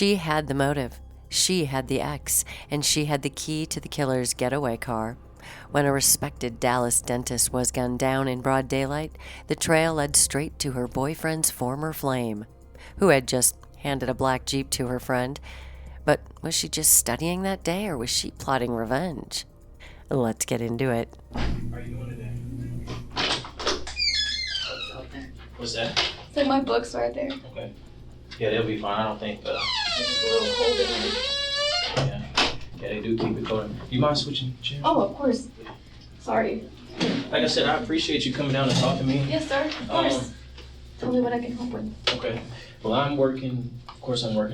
She had the motive. She had the X, and she had the key to the killer's getaway car. When a respected Dallas dentist was gunned down in broad daylight, the trail led straight to her boyfriend's former flame, who had just handed a black Jeep to her friend. But was she just studying that day, or was she plotting revenge? Let's get into it. How are you doing today? What's that? It's like my book's right there. Okay. Yeah, they'll be fine. I don't think. It's just a little cold in here. Yeah. Yeah, they do keep it cold. You mind switching chairs? Oh, of course. Sorry. Like I said, I appreciate you coming down to talk to me. Yes, sir. Of course. Tell me what I can help with. Okay. Well, I'm working a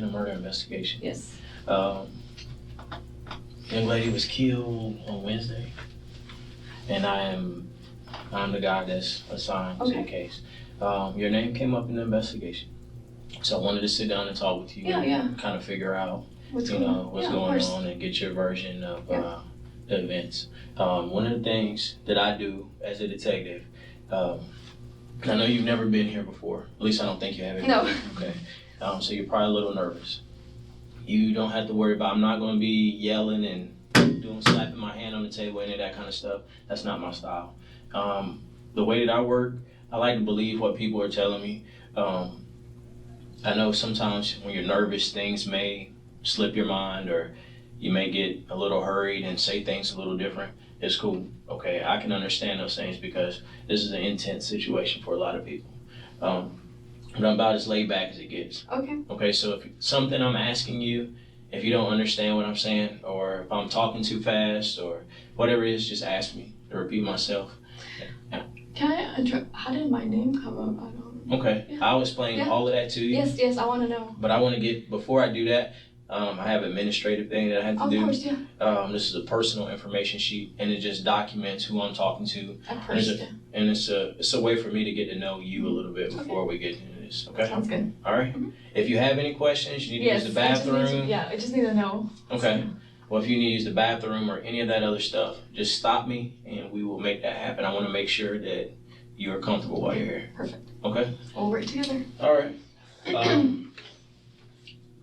murder investigation. Yes. Young lady was killed on Wednesday, and I'm the guy that's assigned to the case. Your name came up in the investigation, so I wanted to sit down and talk with you and kind of figure out what's going on and get your version of the events. One of the things that I do as a detective, I know you've never been here before. At least I don't think you have. No. Okay. So you're probably a little nervous. You don't have to worry about, I'm not going to be yelling and slapping my hand on the table, any of that kind of stuff. That's not my style. The way that I work, I like to believe what people are telling me. I know sometimes when you're nervous, things may slip your mind, or you may get a little hurried and say things a little different. It's cool. Okay, I can understand those things because this is an intense situation for a lot of people. But I'm about as laid back as it gets. Okay. Okay, so if something I'm asking you, if you don't understand what I'm saying, or if I'm talking too fast, or whatever it is, just ask me to repeat myself. Yeah. Can I, how did my name come up? I don't. Okay, yeah. I'll explain all of that to you. Yes, I want to know. But I want to get, before I do that, I have an administrative thing that I have to do. Of course, yeah. This is a personal information sheet, and it just documents who I'm talking to. And it's a way for me to get to know you a little bit before we get into this. Okay. Sounds good. All right. Mm-hmm. If you have any questions, you need to use the bathroom. I just need to know. Okay. Well, if you need to use the bathroom or any of that other stuff, just stop me, and we will make that happen. I want to make sure that you are comfortable while you're here. Perfect. Okay. We'll work together. All right.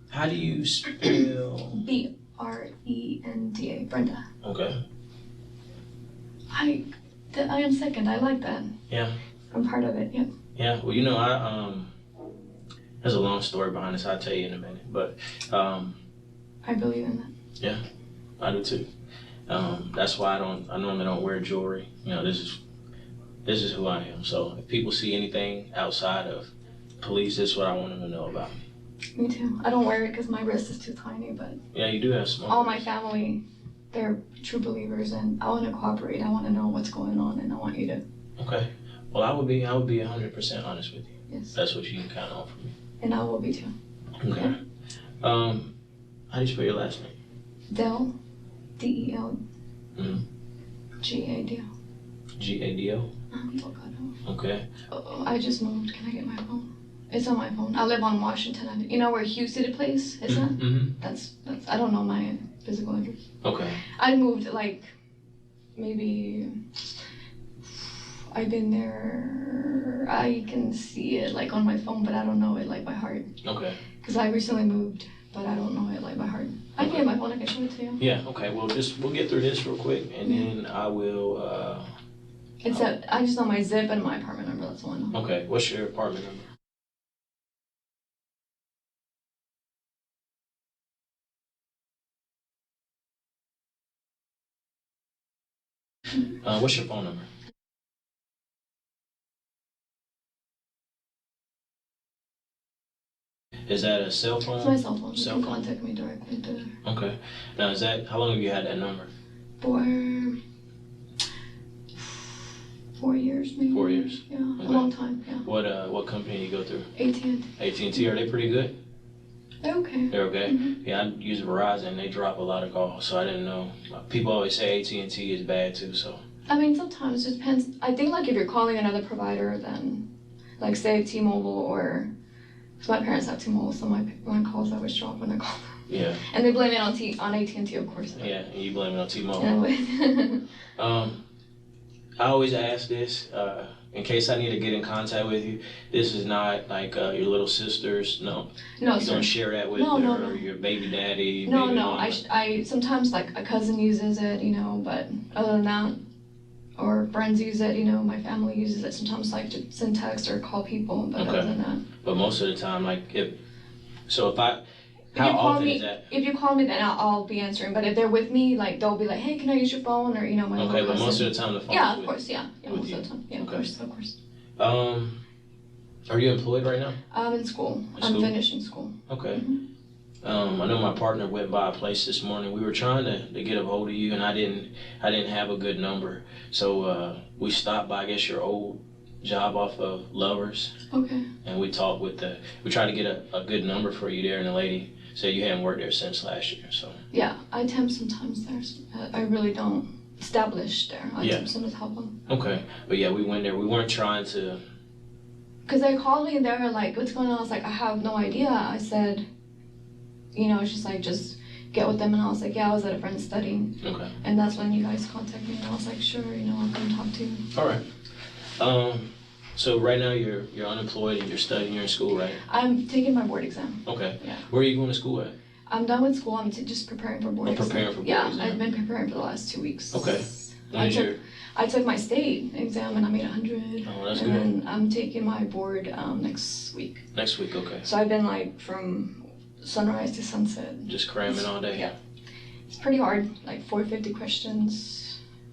How do you spell? Brenda. Brenda. Okay. I am second. I like that. Yeah. I'm part of it. Yeah. Yeah. Well, you know, there's a long story behind this. I'll tell you in a minute, but I believe in that. Yeah, I do too. That's why I normally don't wear jewelry. You know, this is who I am. So if people see anything outside of police, this is what I want them to know about me. Me too. I don't wear it because my wrist is too tiny, but yeah, you do have small. All my family, they're true believers, and I want to cooperate. I want to know what's going on, and I want you to. Okay. Well, I would be 100% honest with you. Yes. That's what you can count on from me. And I will be too. Okay. Yeah. How do you spell your last name? Del, D-E-L. Mm-hmm. G-A-D-O. G-A-D-O? Delgado. Okay. Oh, I just moved. Can I get my phone? It's on my phone. I live on Washington. You know where Hugh City Place is at? Mm-hmm. That's. I don't know my physical address. Okay. I moved like maybe. I've been there. I can see it like on my phone, but I don't know it like by heart. Okay. Because I recently moved, but I don't know it like by heart. I can get my phone. I can show it to you. Yeah. Okay. Well, we'll get through this real quick, and then I will. I just know my zip and my apartment number. That's all I know. Okay. What's your apartment number? What's your phone number? Is that a cell phone? It's my cell phone. You can contact me directly there. Okay. Now, how long have you had that number? For 4 years, maybe. 4 years? Yeah, okay. A long time, yeah. What company do you go through? AT&T. AT&T, are they pretty good? They're okay. They're okay? Mm-hmm. Yeah, I use Verizon. They drop a lot of calls, so I didn't know. People always say AT&T is bad too, so. I mean, sometimes it depends. I think like if you're calling another provider, then like say T-Mobile or, because my parents have T-Mobile, so my calls always drop when I call them. Yeah. And they blame it on AT&T, of course. Yeah, and you blame it on T-Mobile. Anyway. I always ask this, in case I need to get in contact with you, this is not like your little sisters. No. No, you sir. don't share that with her, or your baby daddy. No, baby no. mama. I sometimes like a cousin uses it, you know, but other than that, or friends use it, you know, my family uses it sometimes, like to send text or call people, but other than that. But most of the time, like if I. If you call me, then I'll be answering. But if they're with me, like they'll be like, "Hey, can I use your phone?" Or my little cousin. But most of the time the phone. Yeah, of course. Yeah, most you. of the time. Yeah, of course. Are you employed right now? I'm in school. I'm finishing school. Okay. I know my partner went by a place this morning. We were trying to get a hold of you, and I didn't have a good number. So we stopped by, I guess, your old job off of Lovers. Okay. And we talked we tried to get a good number for you there, and the lady said you hadn't worked there since last year. So. Yeah, I temp sometimes there. I really don't establish there. I temp sometimes help them. Okay, but yeah, we went there. We weren't trying to. Because they called me and they were like, "What's going on?" I was like, "I have no idea." I said, it's just like, just get with them. And I was like, "Yeah, I was at a friend's studying." Okay. And that's when you guys contacted me, and I was like, "Sure, I'll come talk to you." All right. So right now you're unemployed and you're studying. You're in school, right? I'm taking my board exam. Okay. Yeah. Where are you going to school at? I'm done with school. I'm just preparing for board exam. Preparing for board exam. Yeah, I've been preparing for the last 2 weeks. Okay. I took my state exam and I made 100. Oh, that's good. And then I'm taking my board next week. Next week, okay. So I've been like from sunrise to sunset. Just cramming all day. Yeah. It's pretty hard, like 450 questions.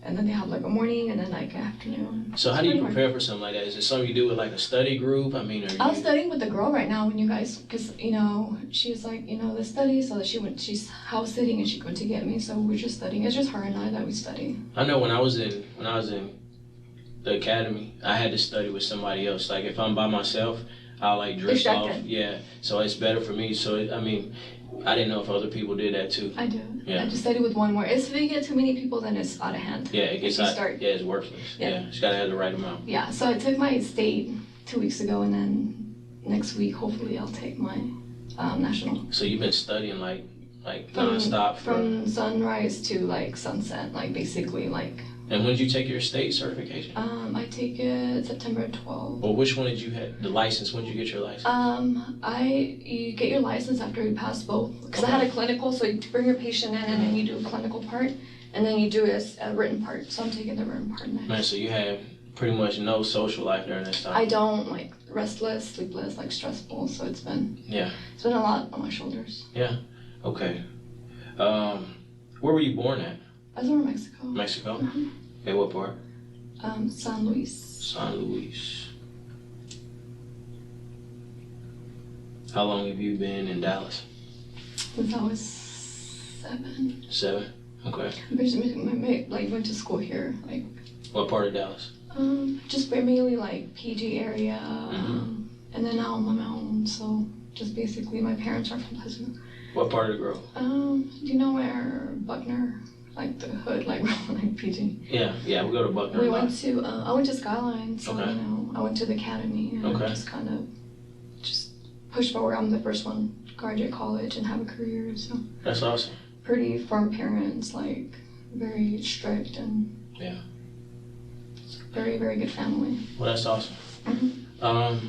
And then they have like a morning and then like an afternoon. So how do you prepare for something like that? Is it something you do with like a study group? I mean, I was studying with the girl right now when you guys, because she was like, the study, so that she's house sitting and she went to get me, so we're just studying. It's just her and I that we study. I know when I was in the academy, I had to study with somebody else. Like if I'm by myself, I'll like drift off. Yeah, so it's better for me. So I didn't know if other people did that too. I do. Yeah. I just study with one more. If you get too many people, then it's out of hand. Yeah, it gets out. Yeah, it's worthless. Yeah, you gotta have the right amount. Yeah, so I took my state 2 weeks ago, and then next week, hopefully, I'll take my national. So you've been studying like nonstop from sunrise to like sunset, like basically like. And when did you take your state certification? I take it September 12th. Well, which one did you have the license? When did you get your license? You get your license after you pass both. Because I had a clinical, so you bring your patient in and then you do a clinical part, and then you do a written part. So I'm taking the written part next. Man, so you have pretty much no social life during this time. I don't, like restless, sleepless, like stressful. So it's been a lot on my shoulders. Yeah. Okay. Where were you born at? I was born in Mexico. Mexico? Mm-hmm. Okay, what part? San Luis. San Luis. How long have you been in Dallas? Since I was 7. 7? Okay. I went to school here. Like. What part of Dallas? Just mainly like PG area. Mm-hmm. And then now I'm on my own, so just basically my parents are from Pleasant. What part of the Grove? Do you know where Buckner? Like the hood, like PG. Yeah, we go to Buckner. We went to, I went to Skyline, so okay. I went to the academy and just kind of pushed forward. I'm the first one to graduate college and have a career, so. That's awesome. Pretty firm parents, like very strict and. Yeah. Very, very good family. Well, that's awesome. Mm-hmm.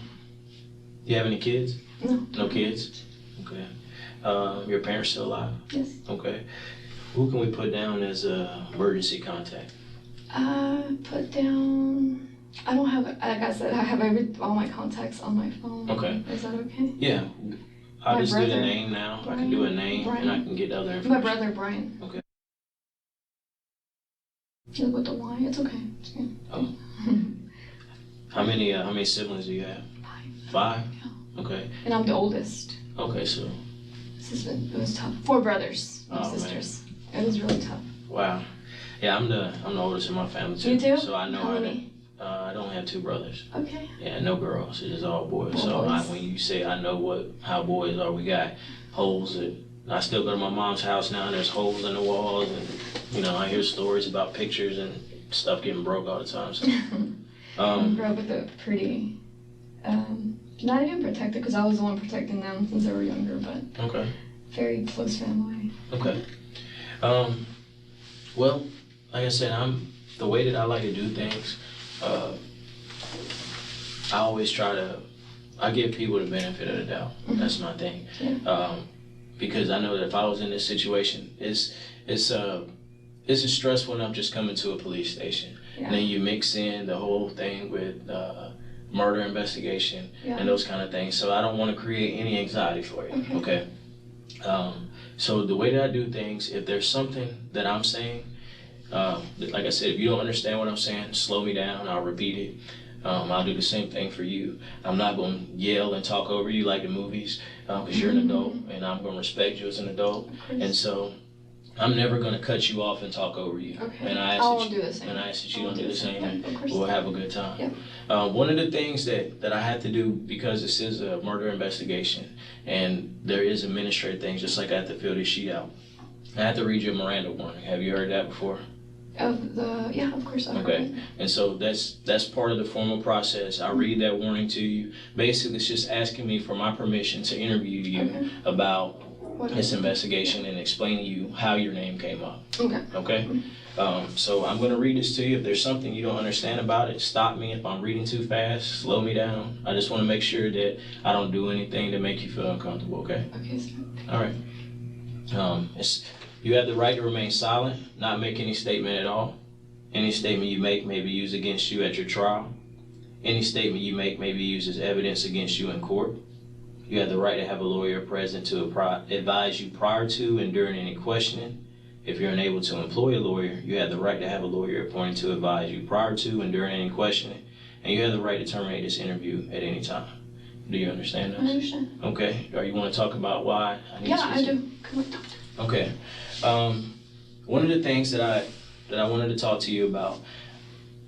You have any kids? No. No kids? Okay. Your parents still alive? Yes. Okay. Who can we put down as a emergency contact? Put down. I don't have. Like I said, I have all my contacts on my phone. Okay. Is that okay? Yeah. I'll just do the name now. Brian, I can do a name Brian. and I can get other information. My brother Brian. Okay. Just with the Y. It's okay. It's good. Oh. How many siblings do you have? 5. 5? Yeah. Okay. And I'm the oldest. Okay, so. It was tough. 4 brothers, no sisters. Man. It was really tough. Wow. Yeah, I'm the oldest in my family too. You too? So I know How many? I don't have 2 brothers. Okay. Yeah, no girls. It's just all boys. All boys. When you say I know how boys are, we got holes that I still go to my mom's house now and there's holes in the walls and I hear stories about pictures and stuff getting broke all the time. So I grew up with a pretty not even protected because I was the one protecting them since they were younger, but okay. Very close family. Okay. Well, like I said, the way that I like to do things, I always I give people the benefit of the doubt. That's my thing. Yeah. Because I know that if I was in this situation, it's stressful enough just coming to a police station. Yeah. And then you mix in the whole thing with murder investigation and those kind of things. So I don't want to create any anxiety for you. Okay. So the way that I do things, if there's something that I'm saying, like I said, if you don't understand what I'm saying, slow me down. I'll repeat it. I'll do the same thing for you. I'm not going to yell and talk over you like the movies, because you're an adult, and I'm going to respect you as an adult. And so I'm never going to cut you off and talk over you. Okay. And I won't do the same. And I ask that you don't do the same. Yeah, of course. We'll have a good time. Yeah. One of the things that I had to do, because this is a murder investigation, and there is administrative things, just like I have to fill this sheet out, I have to read you a Miranda warning. Have you heard that before? Yeah, of course. Okay, and so that's part of the formal process. I read that warning to you. Basically, it's just asking me for my permission to interview you about this investigation and explain to you how your name came up. Okay. So I'm going to read this to you. If there's something you don't understand about it, stop me. If I'm reading too fast, slow me down. I just want to make sure that I don't do anything to make you feel uncomfortable. Okay. Okay, sir. All right. You have the right to remain silent, not make any statement at all. Any statement you make may be used against you at your trial. Any statement you make may be used as evidence against you in court. You have the right to have a lawyer present to advise you prior to and during any questioning. If you're unable to employ a lawyer, you have the right to have a lawyer appointed to advise you prior to and during any questioning. And you have the right to terminate this interview at any time. Do you understand this? I understand. Okay. Or you want to talk about why I need I do. Come on, doctor. Okay. One of the things that I wanted to talk to you about,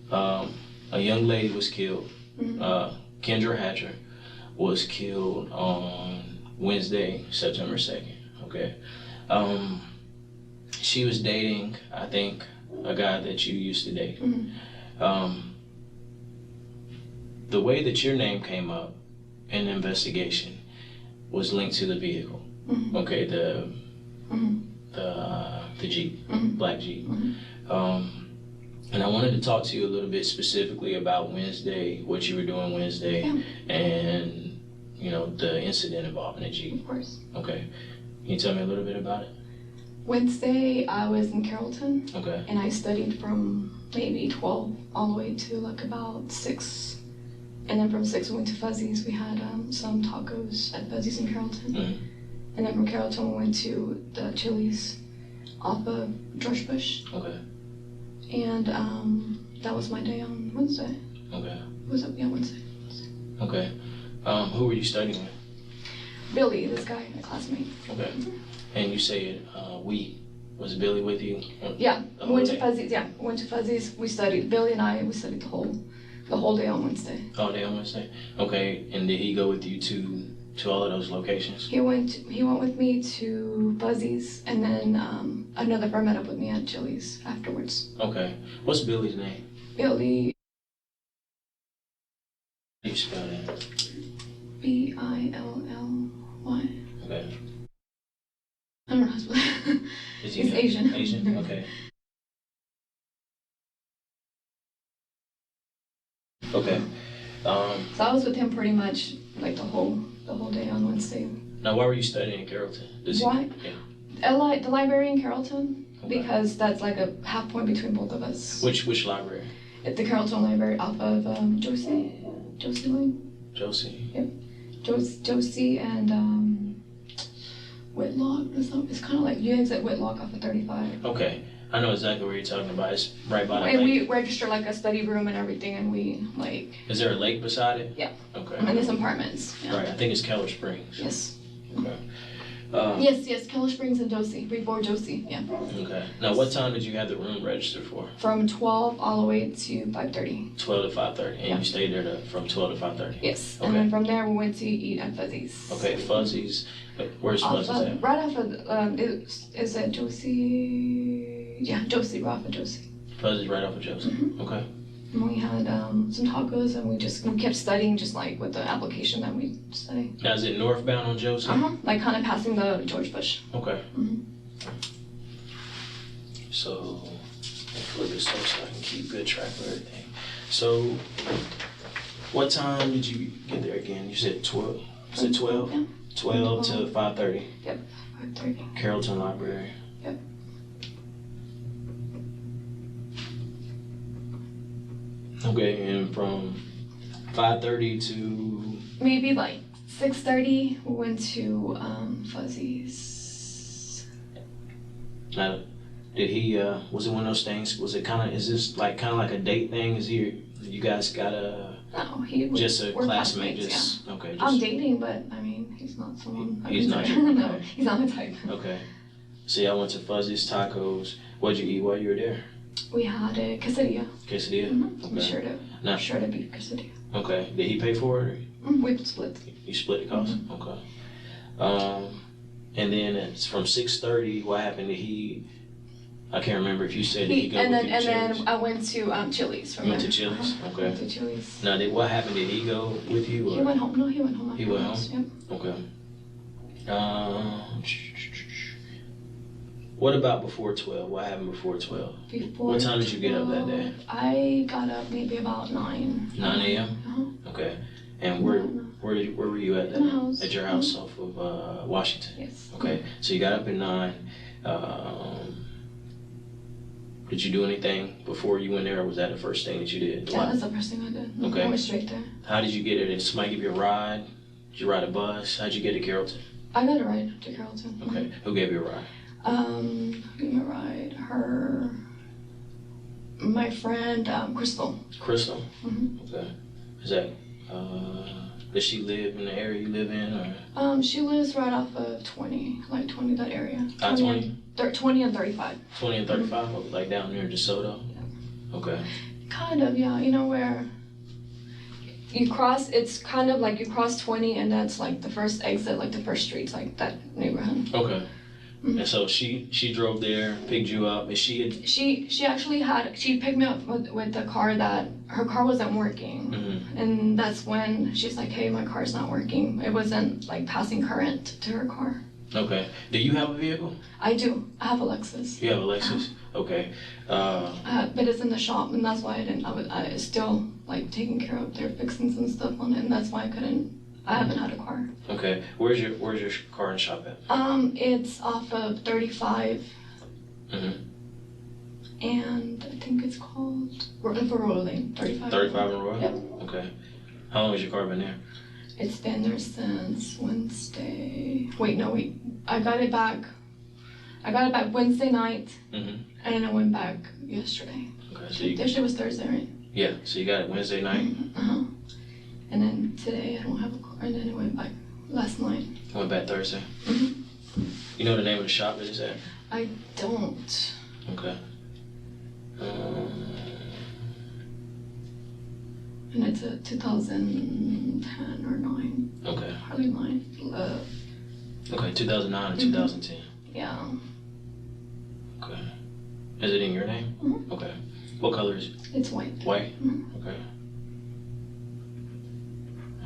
a young lady was killed. Kendra Hatcher was killed on Wednesday, September 2nd. Okay. She was dating, I think, a guy that you used to date. The way that your name came up in the investigation was linked to the vehicle. Okay, the Jeep, black Jeep. And I wanted to talk to you a little bit specifically about Wednesday, what you were doing Wednesday, and, the incident involving the Jeep. Of course. Okay. Can you tell me a little bit about it? Wednesday, I was in Carrollton. Okay. And I studied from maybe 12 all the way to like about 6. And then from 6 we went to Fuzzy's. We had some tacos at Fuzzy's in Carrollton. And then from Carrollton we went to the Chili's off of George Bush. Okay. And that was my day on Wednesday. Okay. Wednesday. Okay. Who were you studying with? Billy, this guy, my classmate. Okay. And you said was Billy with you? Yeah, we went to Fuzzy's. Yeah, we went to Fuzzy's. We studied. Billy and I, we studied the whole day on Wednesday. All day on Wednesday. Okay. And did he go with you to all of those locations? He went with me to Fuzzy's, and then another friend met up with me at Chili's afterwards. Okay. What's Billy's name? Billy. How do you spell that? Billy. Okay. I don't know how to spell that. He's Asian. Asian. Okay. Okay. So I was with him pretty much like the whole day on Wednesday. Now, why were you studying in Carrollton? Why? Yeah. The library in Carrollton, Okay. because that's like a half point between both of us. Which library? At the Carrollton Library off of Josie Lane. Josie. Yep. Josie and Whitlock. It's kind of like you exit Whitlock off of 35. Okay. I know exactly where you're talking about. It's right by the lake. And we register like a study room and everything, and we like. Is there a lake beside it? Yeah. Okay. And there's apartments. Yeah. Right. I think it's Keller Springs. Yes. Okay. Yes, Keller Springs and Josie, before Josie, yeah. Okay. Now, what time did you have the room registered for? From 12 all the way to 5:30. 12 to 5:30, and Yeah. you stayed there from 12 to 5:30? Yes, Okay. and then from there we went to eat at Fuzzy's. Okay, Fuzzy's. Where's Fuzzy's at? Right off of, is it Josie? Yeah, Josie, right off of Josie. Fuzzy's right off of Josie. Okay. And we had some tacos, and we kept studying just like with the application that we studied. Now, is it northbound on Josie? Like kind of passing the George Bush. Okay. So, I'll flip this up so I can keep good track of everything. So, What time did you get there again? You said 12. You said 12? Yeah. 12 to 5:30. Yep, 5:30. Carrollton Library. Yep. Okay, and from 5:30 to maybe like 6:30, we went to Fuzzy's. Now, did he? Was it one of those things? Was it kind of? Is this like kind of like a date thing? Is he? You guys got a? No, he was Just a we're classmate. classmates, Just okay. Just, I'm dating, but I mean, he's not someone. He's not. No, Okay. he's not my type. Okay. So y'all went to Fuzzy's Tacos. What'd you eat while you were there? We had a quesadilla. Quesadilla. Mm-hmm. Okay. Sure to beef quesadilla. Okay. Did he pay for it? We split. You split the cost. Mm-hmm. Okay. And then it's from 6:30. What happened? Did he? I can't remember if you said he go and with then you to Chili's. I went to Chili's from You went there. to Chili's? Okay. Went to Chili's. Now, what happened? Did he go with you? Or? He went home. No, he went home. He went home. Yep. Okay. What about before 12? What happened before 12? What time did you get up that day? I got up maybe about 9. 9 a.m.? Uh-huh. Okay. And where were you at that My house. At your house off of Washington? Yes. Okay. So you got up at 9. Did you do anything before you went there, or was that the first thing that you did? Yeah, that's the first thing I did. Okay. I went straight there. How did you get there? Did somebody give you a ride? Did you ride a bus? How'd you get to Carrollton? I got a ride to Carrollton. Okay. Who gave you a ride? Who gave me a ride? My friend, Crystal. Crystal? Mm-hmm. Okay. Is that, does she live in the area you live in, or? She lives right off of 20, like 20, that area. 20? 20 and 35. 20 and 35, like down near DeSoto? Yeah. Okay. Kind of, yeah. You know where you cross, it's kind of like you cross 20 and that's like the first exit, like the first streets, like that neighborhood. Okay. Mm-hmm. And so she drove there, picked you up, and She actually she picked me up with the car that, her car wasn't working. Mm-hmm. And that's when she's like, hey, my car's not working. It wasn't like passing current to her car. Okay. Do you have a vehicle? I do. I have a Lexus. You have a Lexus? Okay. But it's in the shop, and that's why I was still like taking care of their fixings and stuff on it, and that's why I haven't had a car. Okay. Where's your car and shop at? It's off of 35. Mm-hmm. And I think it's called Royal Lane, 35. 35 in Royal? Yep. Okay. How long has your car been there? It's been there since Wednesday. Wait. I got it back Wednesday night, Mm-hmm. and then I went back yesterday. Okay. So Yesterday was Thursday, right? yeah. So you got it Wednesday night. Uh-huh. And then today I don't have a car, and then I went back last night. Went back Thursday. Mm-hmm. You know the name of the shop that it's at? I don't. Okay. And it's a 2010 or 9. Okay. Probably 9. Okay, 2009 and 2010. Yeah. Okay. Is it in your name? Mhm. Okay. What color is it? It's white. White? Mhm. Okay.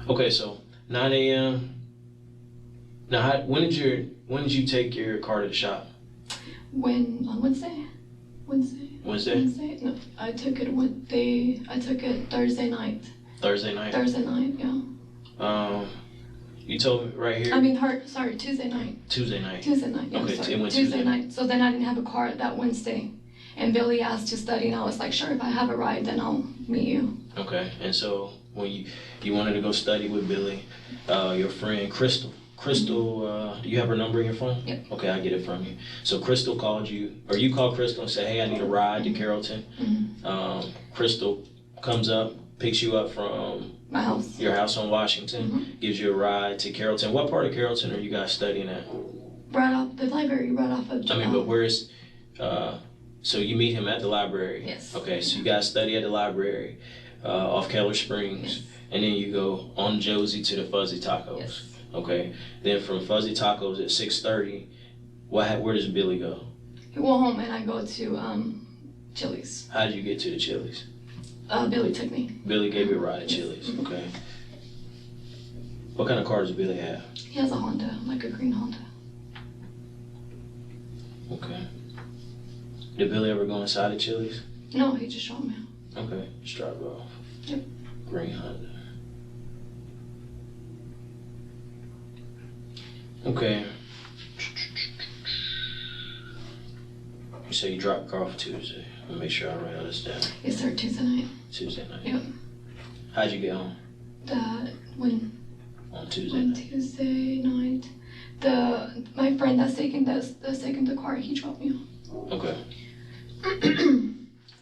Okay, so 9 a.m. Now, when did you take your car to the shop? On Wednesday? Wednesday? No, I took it Thursday night. Thursday night? Thursday night, yeah. You told me right here. I mean, Tuesday night. Tuesday night. Tuesday night, yeah, Okay, sorry. it went Tuesday Tuesday. night. So then I didn't have a car that Wednesday. And Billy asked to study, and I was like, sure, if I have a ride, then I'll meet you. Okay, and so when you wanted to go study with Billy, your friend Crystal, do you have her number in your phone? Yep. Okay, I get it from you. So Crystal called you, or you called Crystal and said, hey, I need a ride to Carrollton. Mm-hmm. Crystal comes up, picks you up from My house. your house on Washington, Mm-hmm. gives you a ride to Carrollton. What part of Carrollton are you guys studying at? Right off the library, right off of. I mean, but where's, so you meet him at the library? Yes. Okay, so you guys study at the library off Keller Springs, Yes. and then you go on Josie to the Fuzzy Tacos. Yes. Okay, then from Fuzzy Tacos at 6:30, where does Billy go? He went home, and I go to Chili's. How did you get to the Chili's? Billy took me. Billy gave you a ride at Chili's. Okay. What kind of car does Billy have? He has a Honda, like a green Honda. Okay. Did Billy ever go inside the Chili's? No, he just showed me. Okay, just drop it off. Yep. Green Honda. Okay. You say you dropped car off Tuesday. I'll make sure I write all this down. Yes, sir. Tuesday night. Tuesday night. Yep. How'd you get home? When? On Tuesday. On Tuesday night. My friend that's taking the car, he dropped me off. Okay.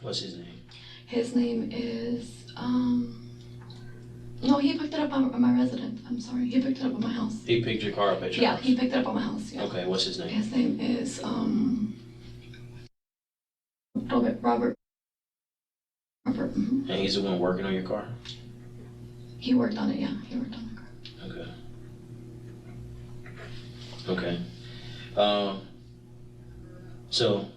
What's his name? His name is no, he picked it up at my residence. I'm sorry, he picked it up at my house. He picked your car up at your house? Yeah, he picked it up at my house. Yeah. Okay, what's his name? His name is Robert. Mm-hmm. And he's the one working on your car? He worked on it. Yeah, he worked on the car. Okay. So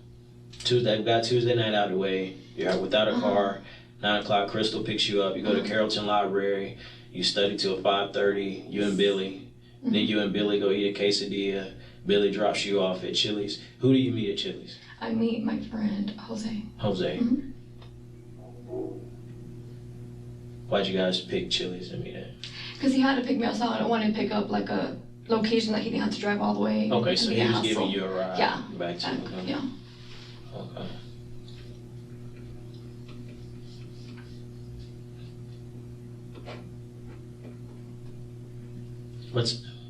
Tuesday, we got Tuesday night out of the way. You're out without a car. 9 o'clock, Crystal picks you up. You go to Carrollton Library. You study till 5:30. You and Billy. Then you and Billy go eat a quesadilla. Billy drops you off at Chili's. Who do you meet at Chili's? I meet my friend Jose. Jose. Mm-hmm. Why'd you guys pick Chili's to meet at? Because he had to pick me up, so I don't want to pick up like a location that he didn't have to drive all the way. Okay, so he was giving you a ride back to yeah. Okay.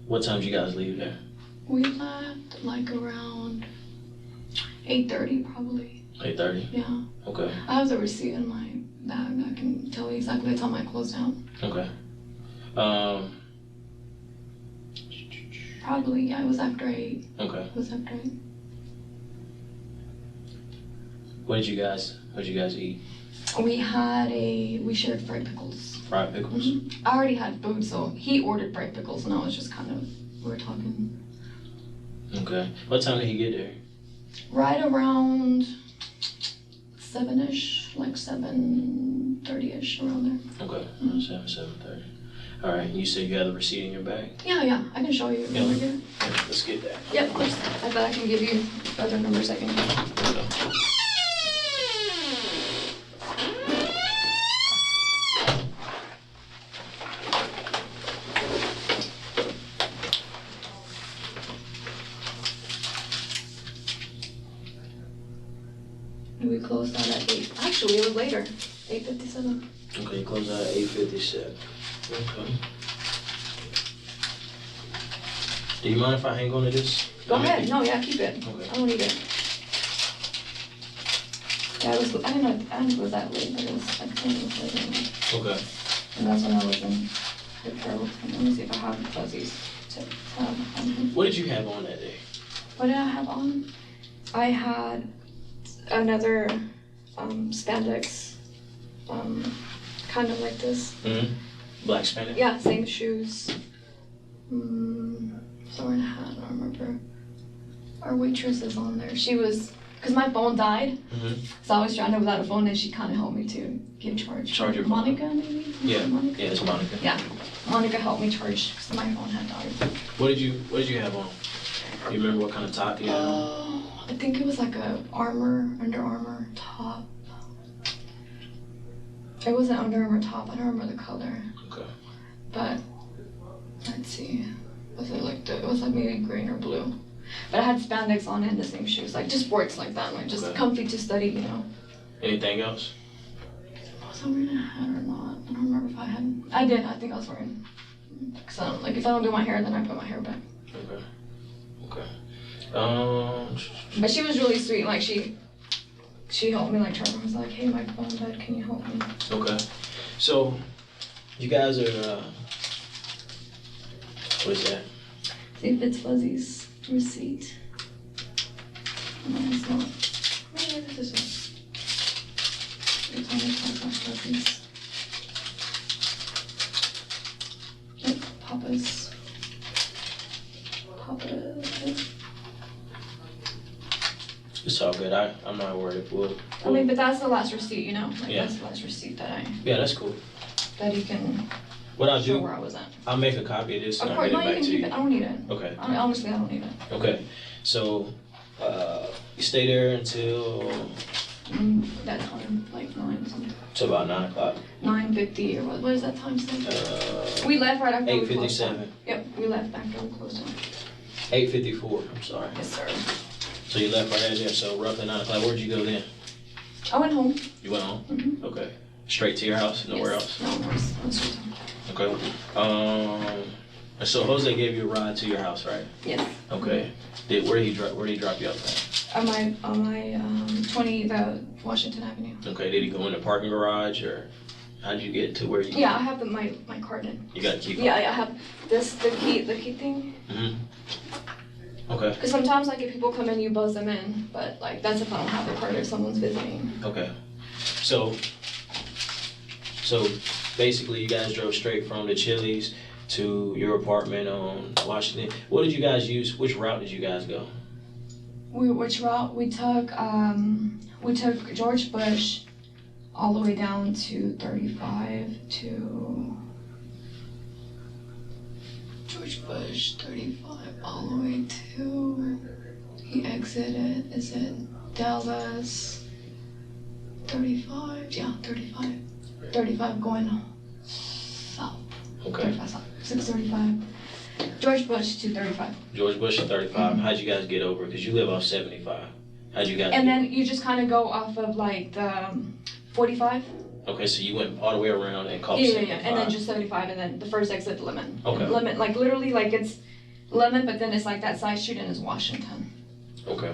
What time did you guys leave there? We left like around 8:30 probably. 8:30? Yeah. Okay. I have the receipt in my bag. I can tell you exactly the time I closed down. Okay. Probably, yeah, it was after 8. Okay. It was after 8. What did you guys eat? We shared fried pickles. Fried pickles? Mm-hmm. I already had food, so he ordered fried pickles, and I was just kind of, we were talking. Okay. What time did he get there? Right around 7-ish, like 7:30-ish, around there. Okay, 7:30. All right, you said you had the receipt in your bag? Yeah, I can show you over here. Yeah, let's get that. Yep, I bet I can give you other numbers I can give. We closed out at 8. Actually, it was later. 8:57. Okay, you closed out at 8:57. Okay. Do you mind if I hang on to this? Go ahead. No, yeah, keep it. Okay. I don't need it. Yeah, I didn't know it was that late, but it was, I think it was late anyway. Okay. And that's when I was in the travel. Let me see if I have fuzzies to have on him. What did you have on that day? What did I have on? I had another spandex, kind of like this. Mm-hmm. Black spandex? Yeah, same shoes. Somewhere in a hat, I don't remember. Our waitress is on there. She was, because my phone died, so I was trying to without a phone, and she kind of helped me to get charged. Charge your phone? Monica, maybe? Yeah, Monica? yeah, it's Monica. Yeah, Monica helped me charge, because my phone had died. What did you have on? Do you remember what kind of top you had on? I think it was like a Under Armour top. It was an Under Armour top. I don't remember the color. Okay. But let's see. It was like maybe green or blue. But I had spandex on and the same shoes, like just sports like that, like just comfy to study, you know. Anything else? Was I wearing a hat or not? I don't remember if I had. I did. I think I was wearing. Cause I don't, like if I don't do my hair, then I put my hair back. Okay. But she was really sweet. Like she helped me. Like Charlie was like, "Hey, my phone died. Can you help me?" Okay. So, you guys are. What is that? See if it's Fuzzy's receipt. No, it's not. Maybe this is it. It's only Fuzzy's. Yep, Papa's. It's all good. I'm not worried. I mean, but that's the last receipt, you know? Like, yeah. That's the last receipt that Yeah, that's cool. That you can what I'll show do, where I was at. I'll make a copy of this and Of I'll course, get it back to you. I don't need it. Okay. Honestly, I don't need it. Okay. So, you stay there until? That time, like 9 something. So about 9 o'clock. 9:50 or what is that time say? We left right after we closed down. 8:57. Yep, we left after we closed down. 8:54. I'm sorry. Yes, sir. So you left right at there. So roughly 9 o'clock. Where'd you go then? I went home. You went home? Mm-hmm. Okay. Straight to your house? Nowhere else? No, no. Okay. And so Jose gave you a ride to your house, right? Yes. Okay. Where did he drop you off at? On my 20 the Washington Avenue. Okay. Did he go in the parking garage or how'd you get to where you? Yeah, I have my card in. You got a key card? Yeah, I have the key thing. Mhm. Okay. Because sometimes like if people come in, you buzz them in, but like that's if I don't have the card or someone's visiting. Okay. So basically, you guys drove straight from the Chili's to your apartment on Washington. What did you guys use? Which route did you guys go? Which route we took? We took George Bush all the way down to 35 to George Bush 35 all the way to he exited. Is it Dallas? 35. Yeah, 35. 35 going south. Okay. 35 south. 635. George Bush to 35. George Bush to 35. Mm-hmm. How'd you guys get over? Because you live off 75. How'd you guys? And then you just kind of go off of like the 45. Okay, so you went all the way around and caught 75. Yeah, and then just 75, and then the first exit Lemon. Okay. Lemon, like literally, like it's Lemon, but then it's like that side street and it's Washington. Okay.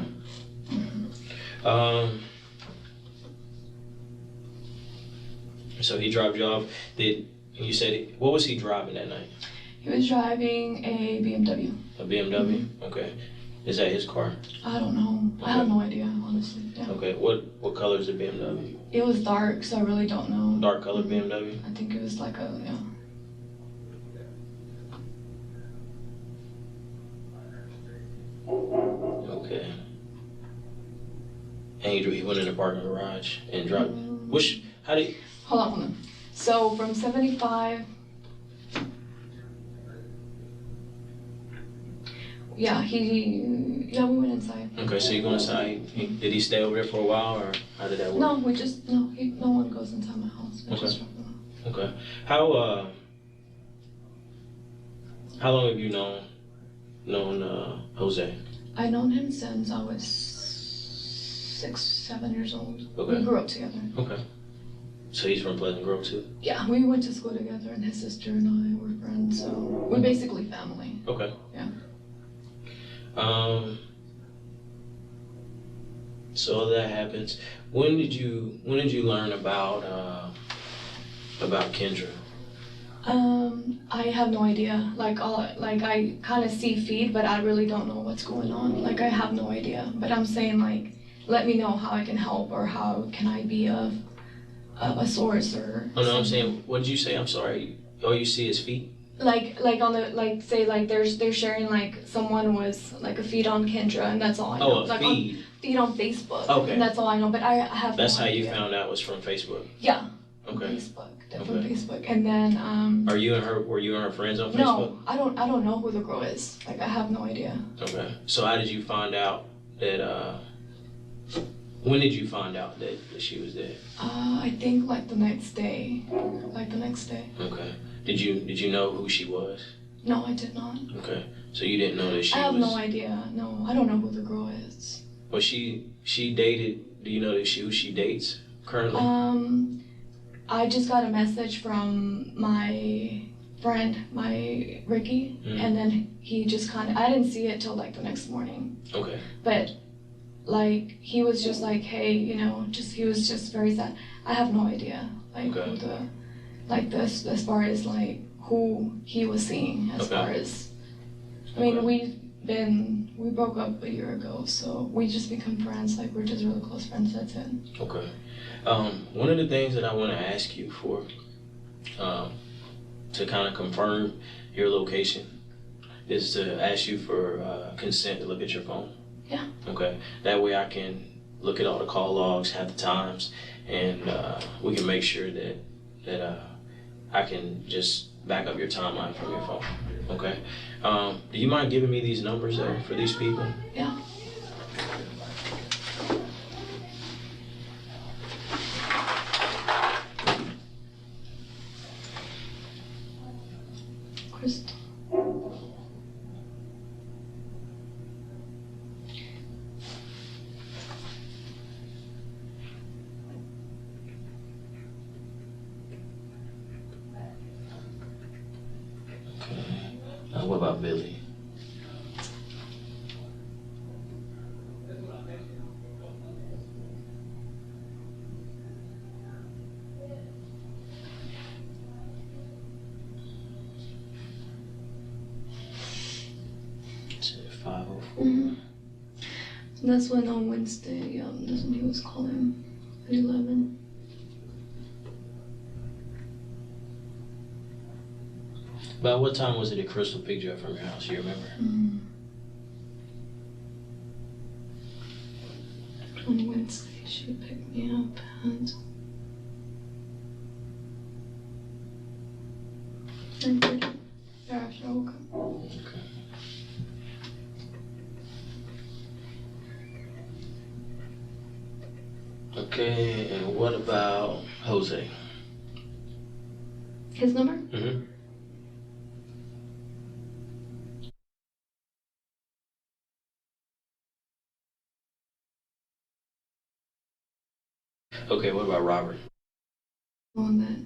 So he dropped you off. You said what was he driving that night? He was driving a BMW. A BMW? Mm-hmm. Okay. Is that his car? I don't know. Okay. I have no idea, honestly. Yeah. Okay. What color is the BMW? It was dark, so I really don't know. Dark colored BMW? I think it was like a, yeah. Okay. And he went in the parking garage and dropped. Hold on. So from 75. Yeah, we went inside. Okay, so you go inside. Did he stay over there for a while, or how did that work? No, no one goes inside my house. Okay. How long have you known Jose? I known him since I was 6, 7 years old. Okay. We grew up together. Okay. So he's from Pleasant Grove too? Yeah, we went to school together, and his sister and I were friends, so we're basically family. Okay. Yeah. So that happens. When did you learn about Kendra? I have no idea. I kind of see feed, but I really don't know what's going on. Like I have no idea. But I'm saying like, let me know how I can help or how can I be a source or. Oh no, I'm saying. What did you say? I'm sorry. All you see is feet. Like on the say they're sharing like someone was like a feed on Kendra and that's all I know. Oh, a feed. Feed on Facebook. Okay. And that's all I know. But I have. That's no how idea. you found out was from Facebook. Yeah. Okay. Facebook. From Facebook, and then. Were you and her friends on Facebook? No, I don't know who the girl is. Like I have no idea. Okay. So how did you find out that? When did you find out that she was dead? I think like the next day. Okay. Did you know who she was? No, I did not. Okay. So you didn't know that she was... I have no idea. No, I don't know who the girl is. Well, she dated... Do you know who she dates currently? I just got a message from my friend, my Ricky, and then he just kind of... I didn't see it till like the next morning. Okay. But like, he was just like, hey, he was just very sad. I have no idea, like, okay. who the... Like this, as far as like who he was seeing, as far as, I mean, we broke up a year ago, so we just become friends. Like we're just really close friends. That's it. Okay. One of the things that I want to ask you for, to kind of confirm your location, is to ask you for consent to look at your phone. Yeah. Okay. That way I can look at all the call logs, have the times, and we can make sure that I can just back up your timeline from your phone, okay? Do you mind giving me these numbers though for these people? Yeah. Crystal. That's when on Wednesday, that's when he was calling at 11. About what time was it that Crystal picked you up from your house? You remember? On Wednesday, she picked me up at 9:30. Yeah, after I woke up. Okay. Okay, and what about Jose? His number? Mm-hmm. Okay, what about Robert? On that.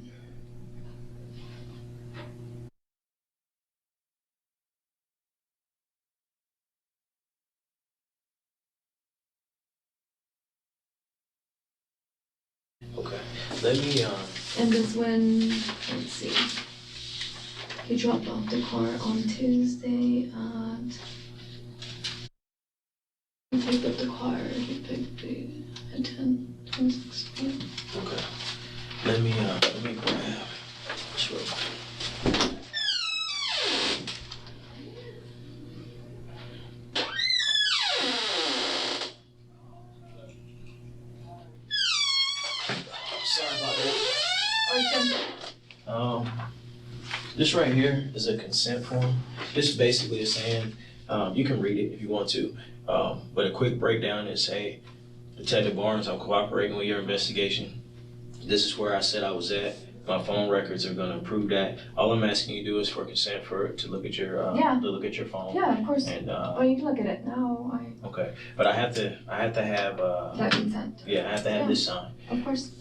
Okay, let me, And that's when, let's see, he dropped off the car on Tuesday at, he picked up the car, he picked me at 10:26. okay. Let me grab this real quick. Sorry about that. This right here is a consent form. This basically is saying, you can read it if you want to, but a quick breakdown is, hey, Detective Barnes, I'm cooperating with your investigation. This is where I said I was at. My phone records are gonna prove that. All I'm asking you to do is for consent to look at your to look at your phone. Yeah, of course. And you can look at it now. okay, but I have to have That consent. yeah, I have to have this signed. Of course.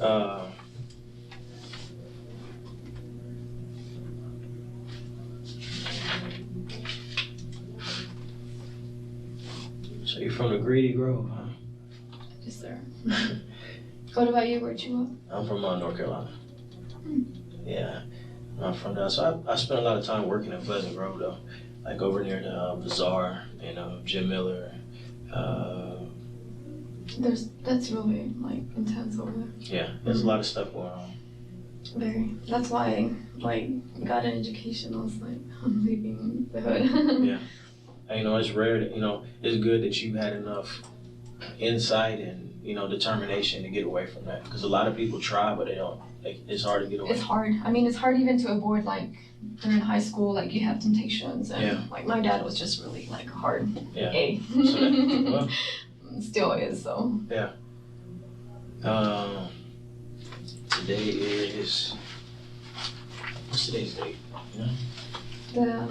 So you're from the Greedy Grove, huh? Yes, sir. What about you? Where'd you go? I'm from North Carolina. Yeah, I'm from down. So I spent a lot of time working in Pleasant Grove, though, like over near the Bazaar and Jim Miller. That's really like intense over there. Yeah, there's a lot of stuff going on. Very. That's why I got an education. I was like, I'm leaving the hood. Yeah. And, it's rare that, it's good that you had enough insight and, determination to get away from that. Because a lot of people try, but they don't. It's hard to get away. It's hard. I mean, it's hard even to avoid, like, during high school, like, you have temptations. And, like, my dad was just really, like, hard A. So Still is, so. Yeah. Today is, what's today's date? The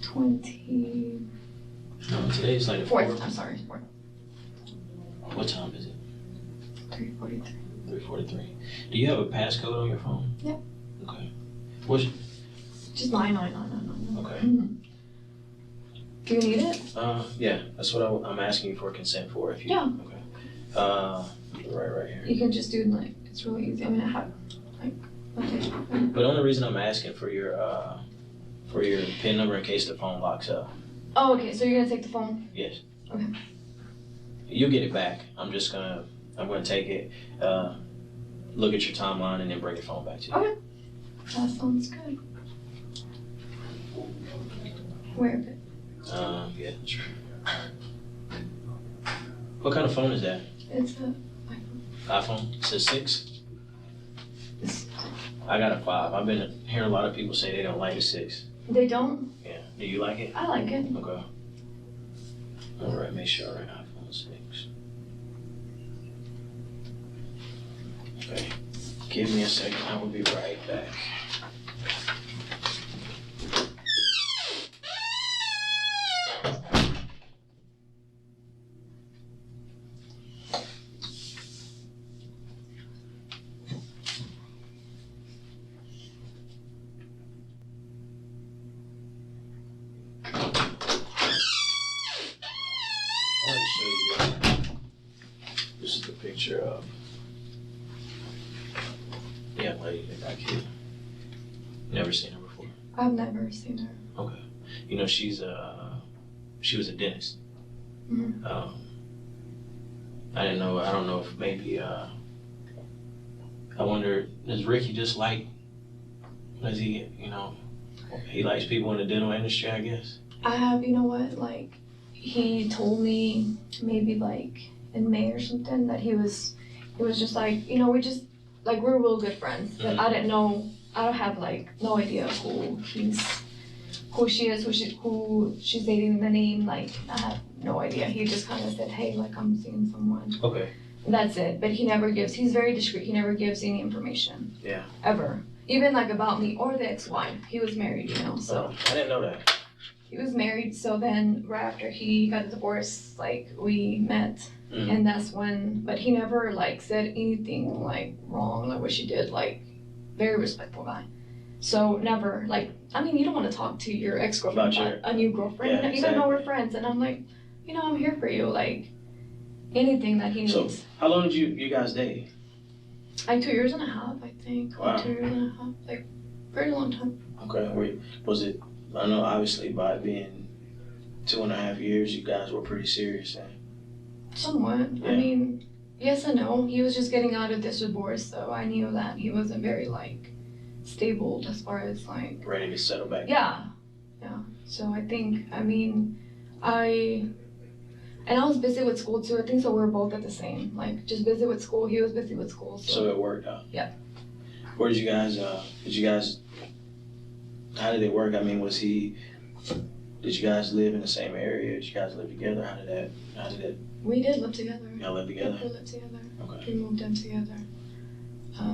20. No, today's like the 4th. I'm sorry, 4th. What time is it? 3:43. 3:43. Do you have a passcode on your phone? Yeah. Okay. What's Just 99999. okay. Do you need it? Yeah, that's what I'm asking you for consent for. If you Yeah. Okay. Right here. You can just do like it's really easy. I mean, I have like okay. But the only reason I'm asking for your PIN number in case the phone locks up. Oh, okay. So you're gonna take the phone? Yes. Okay. You'll get it back. I'm gonna take it, look at your timeline, and then bring your phone back to you. Okay. That sounds good. Where is it? Yeah, that's right. What kind of phone is that? It's a iPhone? It's a 6? I got a 5. I've been hearing a lot of people say they don't like a 6. They don't? Yeah. Do you like it? I like it. Okay. All right, make sure I write iPhone 6. Okay. Give me a second. I will be right back. This is the picture of the young lady that got killed. Never seen her before? I've never seen her. Okay. She was a dentist. Mm-hmm. I didn't know. I don't know if maybe. I wonder, does Ricky just like? Does he? He likes people in the dental industry, I guess. I have. You know what? Like, he told me maybe like in May or something that he was just like, we just like we're real good friends. But I didn't know. I don't have like no idea who she is, who she's dating, the name. Like, I have no idea. He just kind of said, hey, like I'm seeing someone. Okay. That's it. But he's very discreet. He never gives any information. Yeah. Ever. Even like about me or the ex-wife. He was married, so. I didn't know that. He was married, so then right after he got a divorce, like we met. And that's when, but he never like said anything like wrong, like what she did, like very respectful guy. So never, like, I mean, you don't want to talk to your ex-girlfriend about a new girlfriend. Yeah, Even though we're friends. And I'm like, I'm here for you. Like, anything that he needs. So, how long did you guys date? Like 2 years and a half, I think. Wow. 2 years and a half. Like, very long time. Okay. Was it, I know obviously by it being 2.5 years, you guys were pretty serious then. Somewhat. Yeah. I mean, yes and no. He was just getting out of this divorce, so I knew that he wasn't very, like, stable as far as like ready to settle back. Yeah. So I think, I mean, I was busy with school too. I think so we were both at the same, like just busy with school. He was busy with school. So it worked out. Yeah. Where did you guys how did it work? I mean, did you guys live in the same area? Did you guys live together? How did that? We did live together. Y'all lived together? We lived together. Okay. We moved in together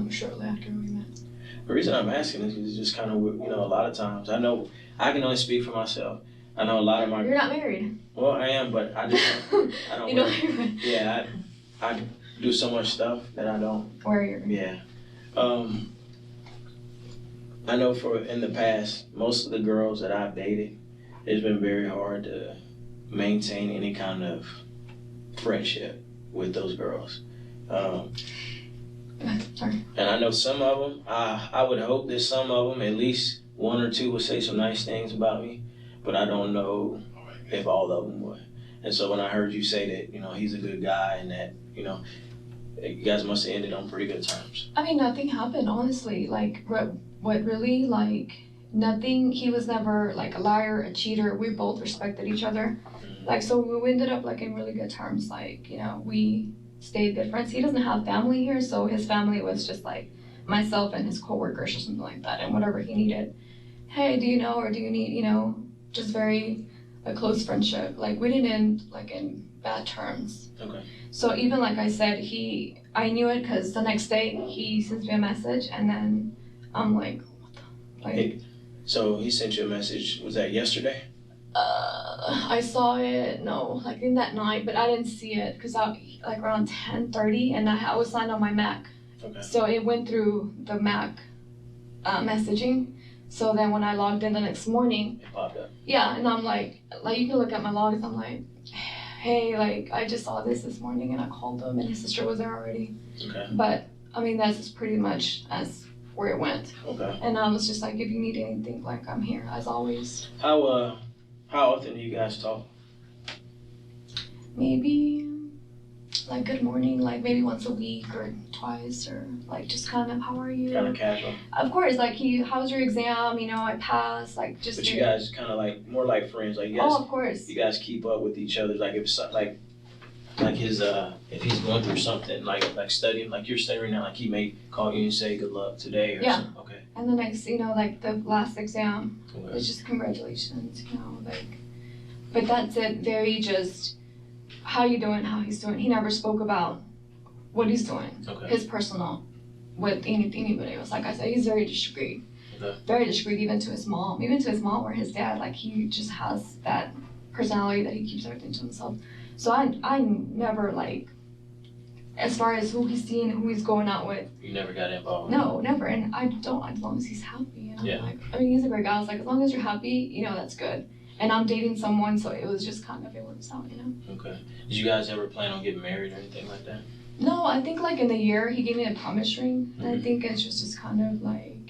shortly after we met. The reason I'm asking is just kind of, a lot of times, I know I can only speak for myself. I know a lot of my... You're not married. Well, I am, but I don't really, yeah, I do so much stuff that I don't... Where you're... Yeah. I know in the past, most of the girls that I've dated, it's been very hard to maintain any kind of friendship with those girls. Sorry. And I know some of them, I would hope that some of them, at least one or two, would say some nice things about me, but I don't know if all of them would. And so when I heard you say that, he's a good guy and that, you guys must have ended on pretty good terms. I mean, nothing happened, honestly. Like, what really, like, nothing, he was never, like, a liar, a cheater. We both respected each other. Like, so we ended up, like, in really good terms. Like, we stayed good friends. He doesn't have family here, so his family was just, like, myself and his coworkers or something like that. And whatever he needed, hey, do you know, or do you need, just very a close friendship. Like, we didn't end, like, in bad terms. Okay. So even, like I said, I knew it because the next day he sends me a message, and then I'm like, what the, like... So he sent you a message, was that yesterday? I saw it, like in that night, but I didn't see it because like around 10:30, and I was signed on my Mac. Okay. So it went through the Mac messaging. So then when I logged in the next morning, it popped up. Yeah, and I'm like you can look at my logs. I'm like, hey, like I just saw this morning, and I called him, and his sister was there already. Okay. But I mean, that's just pretty much as where it went. Okay. And I was just like, if you need anything, like I'm here as always. How often do you guys talk? Maybe like good morning, like maybe once a week or twice, or like just kind of how are you? Kind of casual. Of course, like how's your exam? I passed. Like just. But you guys kind of like more like friends, like you guys. Oh, of course. You guys keep up with each other, like if something like his if he's going through something like studying, like you're studying now, like he may call you and say good luck today or something. Okay. And the next, like the last exam, Okay. it's just congratulations, but that's it. Very just, how you doing, how he's doing. He never spoke about what he's doing, his personal, with anybody else. Like I said, he's very discreet. Okay. Very discreet, even to his mom or his dad. Like he just has that personality that he keeps everything to himself. So I never as far as who he's seeing, who he's going out with. You never got involved? No, never. And I don't, as long as he's happy. Yeah. He's a great guy. I was like, as long as you're happy, that's good. And I'm dating someone, so it was just kind of, it works out, Okay. Did you guys ever plan on getting married or anything like that? No, I think in the year, he gave me a promise ring. And I think it's just kind of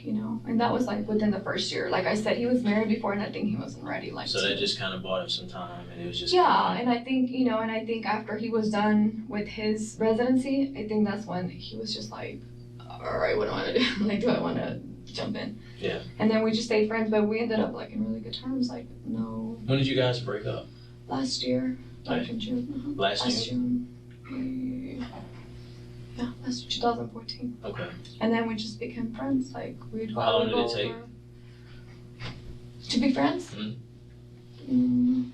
you know, and that was like within the first year. Like I said, he was married before, and I think he wasn't ready. Like, so that just kind of bought him some time, and it was just and I think, you know, and I think after he was done with his residency, I think that's when he was just like, all right, what do I want to do? Like, do I want to jump in? Yeah. And then we just stayed friends, but we ended up like in really good terms. Like, no. When did you guys break up? Last year, like in June. Last June. Yeah, that's 2014. Okay. And then we just became friends. Like, we'd go. How long did it take? To be friends? Mm-hmm.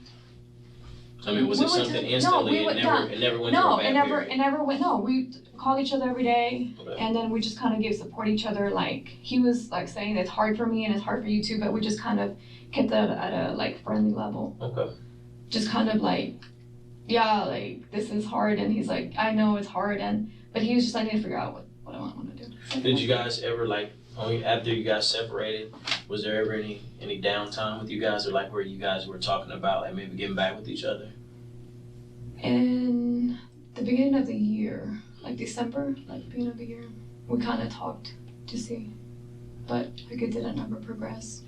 I mean, was it something instantly? It never went through a bad period? No, we called each other every day, okay. and then we just kind of gave support each other. Like, he was like saying it's hard for me and it's hard for you too, but we just kind of kept that at a like friendly level. Okay. Just kind of like, yeah, like this is hard, and he's like, I know it's hard, but he was just, I need to figure out what I want to do. Did you guys ever like, after you guys separated, was there ever any downtime with you guys, or like where you guys were talking about like maybe getting back with each other? In the beginning of the year, like December, like beginning of the year, we kind of talked to see, but like it didn't ever progress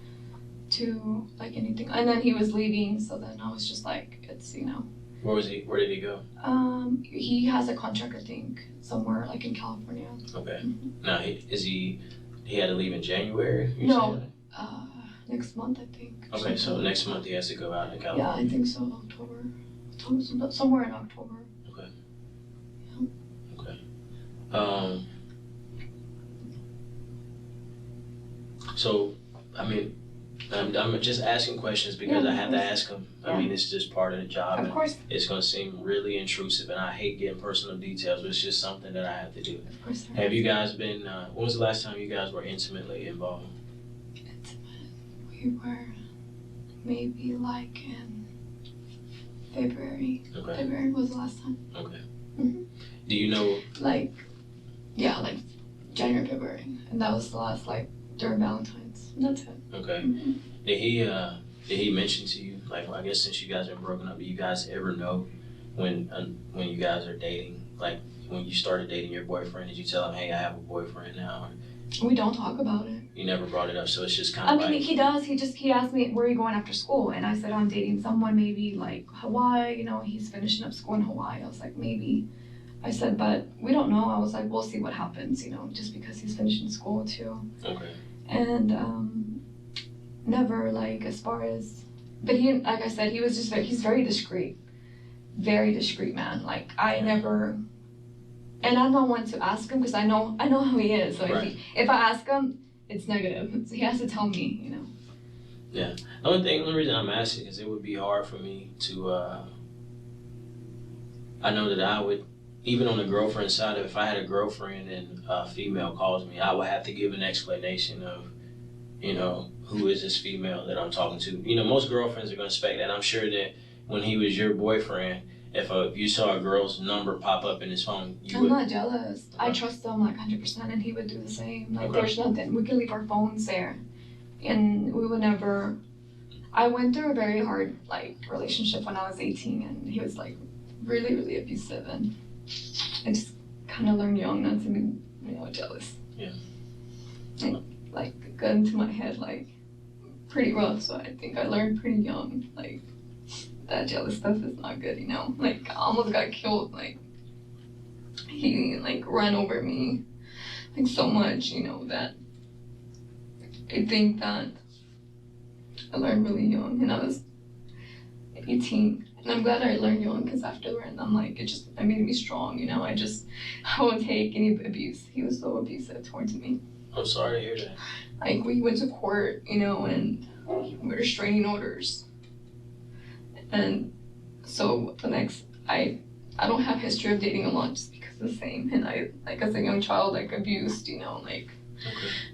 to like anything. And then he was leaving, so then I was just like, it's, you know. Where was he? Where did he go? He has a contract, I think, somewhere like in California. Okay. Mm-hmm. Now, he had to leave in January? No, next month, I think. Okay, so next month he has to go out in California. Yeah, I think so, October, somewhere in October. Okay. Yeah. Okay. So, I mean, I'm just asking questions because I have to ask them. I mean, it's just part of the job. Of course. It's going to seem really intrusive, and I hate getting personal details, but it's just something that I have to do. Of course. Have you guys been, when was the last time you guys were intimately involved? We were maybe like in February. Okay. February was the last time. Okay. Mm-hmm. Do you know? Like January, February. And that was the last, like, during Valentine's. And that's it. Okay. Mm-hmm. Did he mention to you, like, I guess since you guys are broken up, do you guys ever know when you guys are dating, like when you started dating your boyfriend, did you tell him, hey, I have a boyfriend now? We don't talk about it. You never brought it up, so it's just kind of like... he does. He asked me, where are you going after school? And I said, I'm dating someone, maybe like Hawaii, you know, he's finishing up school in Hawaii. I was like, maybe. I said, but we don't know. I was like, we'll see what happens, you know, just because he's finishing school too. Okay. And never like as far as, but he, like I said, he was just he's very discreet man. Like I never, and I'm not one to ask him because I know how he is. So right. if I ask him, it's negative. So he has to tell me, you know. Yeah. The only reason I'm asking is it would be hard for me to, I know that I would, even on the girlfriend side, if I had a girlfriend and a female calls me, I would have to give an explanation of, you know, who is this female that I'm talking to. You know, most girlfriends are going to expect that. I'm sure that when he was your boyfriend, if you saw a girl's number pop up in his phone, I'm not jealous. Okay. I trust him like 100%, and he would do the same. Like there's nothing. We can leave our phones there, and we would never. I went through a very hard like relationship when I was 18, and he was like really, really abusive, and I just kind of learned young not to be, you know, jealous. Yeah. Like got into my head like pretty rough, so I think I learned pretty young like that jealous stuff is not good, you know. Like I almost got killed. Like he like ran over me like so much, you know, that I think that I learned really young, and I was 18. And I'm glad I learned young because afterward, I'm like, it made me strong, you know. I won't take any abuse. He was so abusive towards me. I'm sorry to hear that. Like, we went to court, you know, and we were restraining orders. And so I don't have history of dating a lot just because of the same. And I, like, as a young child, like, abused, you know, like,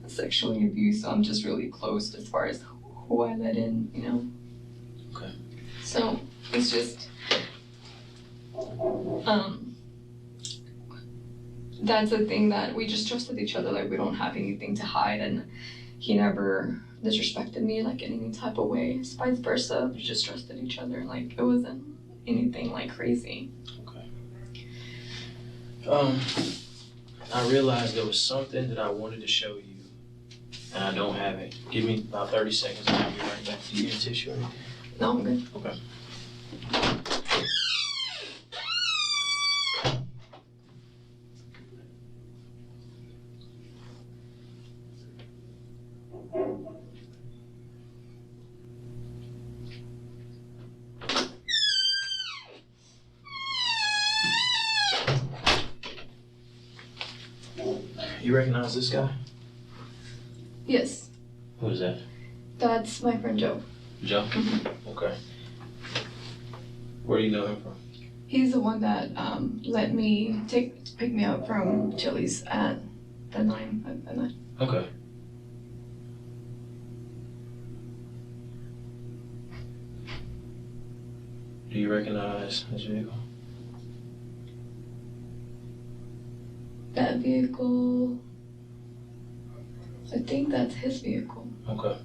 sexually abused. So I'm just really close as far as who I let in, you know. Okay. So it's just, that's the thing that we just trusted each other. Like we don't have anything to hide, and he never disrespected me like in any type of way. It's vice versa. We just trusted each other. Like it wasn't anything like crazy. Okay. I realized there was something that I wanted to show you and I don't have it. Give me about 30 seconds and I'll be right back. Do you need a tissue? No, I'm good. Okay. You recognize this guy? Yes. Who is that? That's my friend Joe. Joe? Okay. Where do you know him from? He's the one that let me pick me up from Chili's at the 9. Okay. Do you recognize his vehicle? That vehicle, I think that's his vehicle. Okay.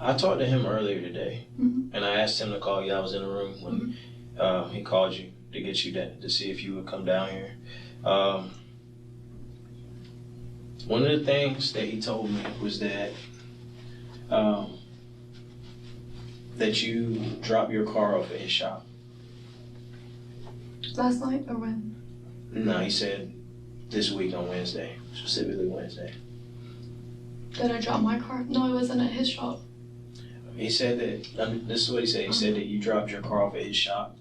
I talked to him earlier today, and I asked him to call you. I was in the room when he called you to get you to see if you would come down here. One of the things that he told me was that that you dropped your car off at his shop. Last night or when? No, he said this week on Wednesday, specifically Wednesday. Did I drop my car? No, it wasn't at his shop. He said that, this is what he said. He said that you dropped your car off at his shop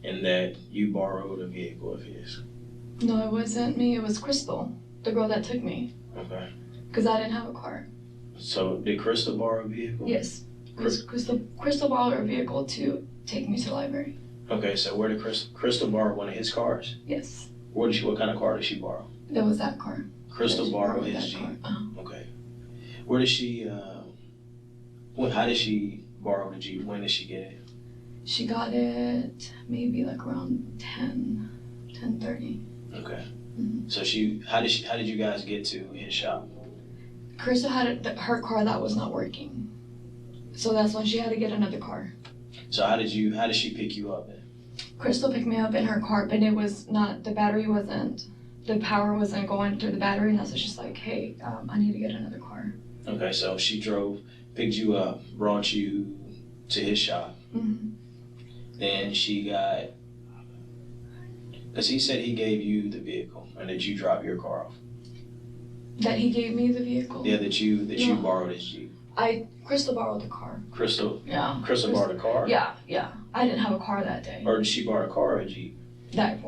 and that you borrowed a vehicle of his. No, it wasn't me. It was Crystal, the girl that took me. Okay. Because I didn't have a car. So did Crystal borrow a vehicle? Yes. Crystal borrowed her vehicle to take me to the library. Okay, so where did Crystal borrow one of his cars? Yes. What kind of car did she borrow? That was that car. Crystal borrowed his Jeep. Okay. Where did she? How did she borrow the Jeep? When did she get it? She got it maybe like around 10:30. Okay. So how did you guys get to his shop? Crystal had her car that was not working, so that's when she had to get another car. So how did she pick you up then? Crystal picked me up in her car, but it was not, the power wasn't going through the battery, and that's when she's like, hey, I need to get another car. Okay, so she picked you up, brought you to his shop. Then she got, because he said he gave you the vehicle and that you dropped your car off. That he gave me the vehicle? Yeah, that you borrowed his Jeep. Crystal borrowed the car. Crystal? Yeah. Crystal borrowed a car? Yeah. I didn't have a car that day. Or did she borrow a car or a Jeep? That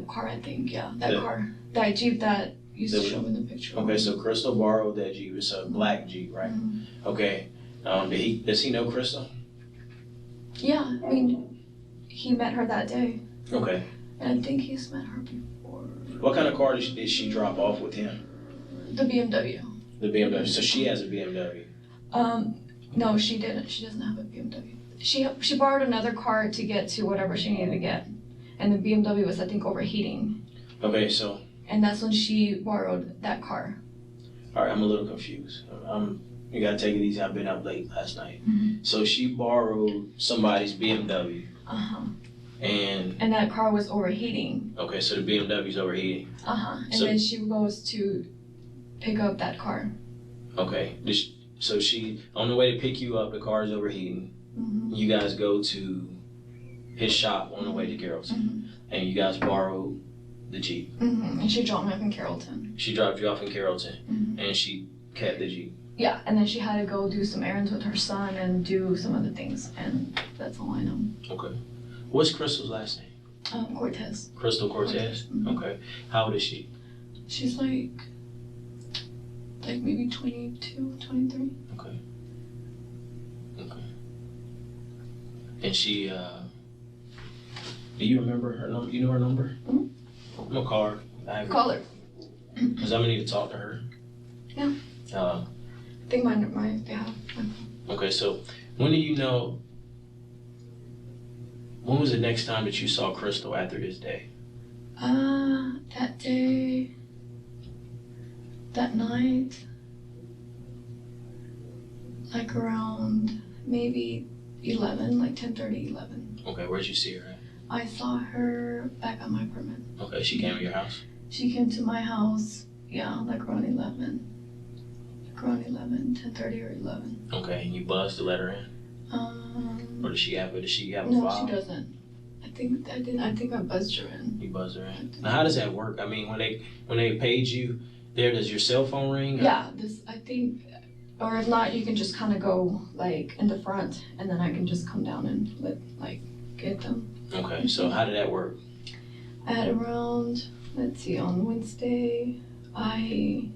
car, I think, yeah. Car. That Jeep that used to show in the picture. Okay, so Crystal borrowed that Jeep. It's a black Jeep, right? Okay. Does he know Crystal? Yeah, I mean, he met her that day. Okay. And I think he's met her before. What kind of car did she drop off with him? The BMW. The BMW. So she has a BMW. No, she didn't. She doesn't have a BMW. She borrowed another car to get to whatever she needed to get, and the BMW was, I think, overheating. Okay, so. And that's when she borrowed that car. All right, I'm a little confused. You gotta take it easy. I've been up late last night. So she borrowed somebody's BMW. And that car was overheating. Okay, so the BMW's overheating. And then she goes to pick up that car. Okay. So she, on the way to pick you up, the car's overheating. You guys go to his shop on the way to Carrollton. And you guys borrowed the Jeep. And she dropped me off in Carrollton. She dropped you off in Carrollton. And she kept the Jeep. Yeah, and then she had to go do some errands with her son and do some other things. And that's all I know. Okay. What's Crystal's last name? Cortez. Crystal Cortez? Okay. How old is she? She's like maybe 22, 23. Okay. And she, do you remember her number? You know her number? I'm gonna call her. Call her. Because I'm gonna need to talk to her. Yeah. I think they have my phone. Okay, so when was the next time that you saw Crystal after this day? That day, that night, like around maybe 11, like 10:30, 11. Okay, where'd you see her at? I saw her back at my apartment. Okay, she came to your house? She came to my house Yeah, like around 11. Like around 11, 10:30 or 11. Okay, and you buzzed to let her in? Or does she have a no, file? No, she doesn't. I think I buzzed her in. You buzzed her in. Now, how does that work? I mean, when they paid you, does your cell phone ring? Yeah, I think, or if not, you can just kind of go like in the front, and then I can just come down and get them. Okay, so how did that work? I had around, let's see, on Wednesday, I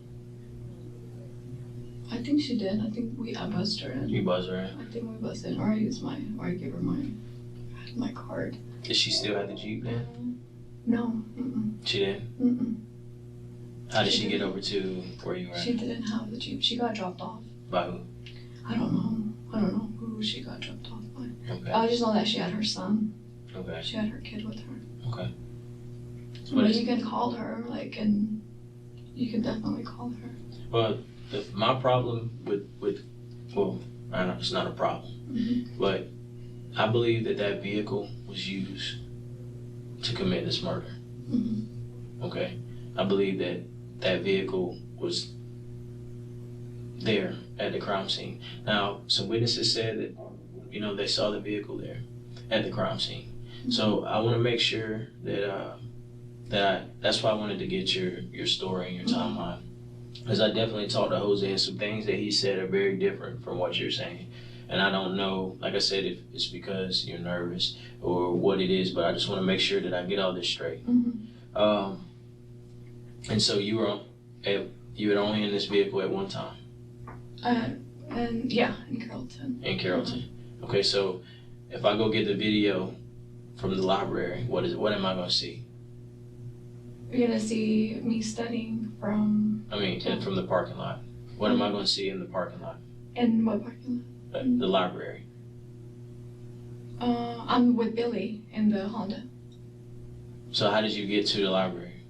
think she did. I think I buzzed her in. You buzzed her in? I think we buzzed in, or I gave her my card. Did she still have the Jeep then? No. Mm-mm. She didn't? Mm-mm. How did she get over to where you were at? She didn't have the Jeep. She got dropped off. By who? I don't know who she got dropped off by. Okay. I just know that she had her son. Okay. She had her kid with her. Okay. But you can call her, and you can definitely call her. Well, my problem with I know it's not a problem, but I believe that vehicle was used to commit this murder. Okay, I believe that vehicle was there at the crime scene. Now, some witnesses said that they saw the vehicle there at the crime scene. So I want to make sure that that's why I wanted to get your story and your timeline. Because I definitely talked to Jose, and some things that he said are very different from what you're saying. And I don't know, like I said, if it's because you're nervous or what it is, but I just want to make sure that I get all this straight. And so you were only in this vehicle at one time? In Carrollton. In Carrollton. Okay, so if I go get the video from the library, what am I going to see? You're going to see me studying from the parking lot. What am I going to see in the parking lot? In what parking lot? The library. I'm with Billy in the Honda. So how did you get to the library?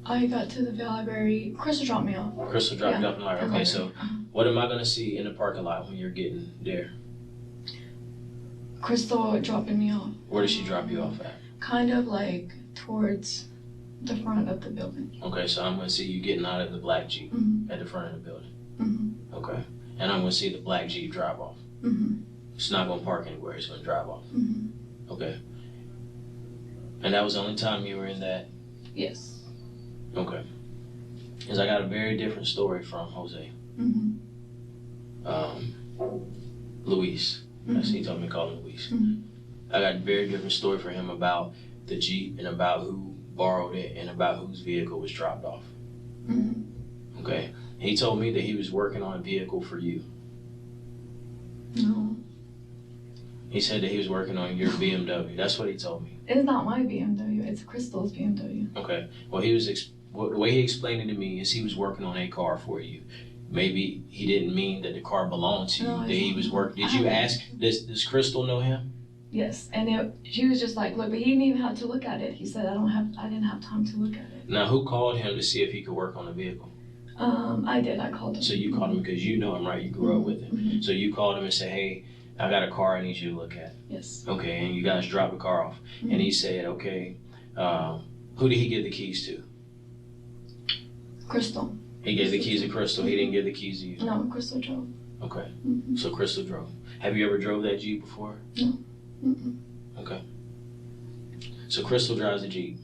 I got to the library. Crystal dropped me off. Crystal dropped you off in the library. Okay, so what am I going to see in the parking lot when you're getting there? Crystal dropping me off. Where did she drop you off at? Kind of like towards the front of the building. Okay, so I'm going to see you getting out of the black Jeep at the front of the building. Okay, and I'm going to see the black Jeep drive off. It's not going to park anywhere. It's going to drive off. Okay. And that was the only time you were in that? Yes. Okay. Because I got a very different story from Jose. Luis. He told me to call him Luis. I got a very different story for him about the Jeep and about who borrowed it and about whose vehicle was dropped off. Okay. He told me that he was working on a vehicle for you. No. He said that he was working on your BMW. That's what he told me. It's not my BMW. It's Crystal's BMW. Okay. Well, the way he explained it to me is he was working on a car for you. Maybe he didn't mean that the car belonged to you. That he was working. Did you ask? Does Crystal know him? Yes, and she was just like, look, but he didn't even have to look at it. He said, I didn't have time to look at it. Now, who called him to see if he could work on the vehicle? I did. I called him. So you called him because you know him, right? You grew up with him. So you called him and said, hey, I got a car I need you to look at. Yes. Okay, and you guys dropped the car off. And he said, okay, who did he give the keys to? Crystal. He gave the keys to Crystal. He didn't give the keys to you? No, Crystal drove. Okay. So Crystal drove. Have you ever drove that Jeep before? No. Okay. So Crystal drives the Jeep.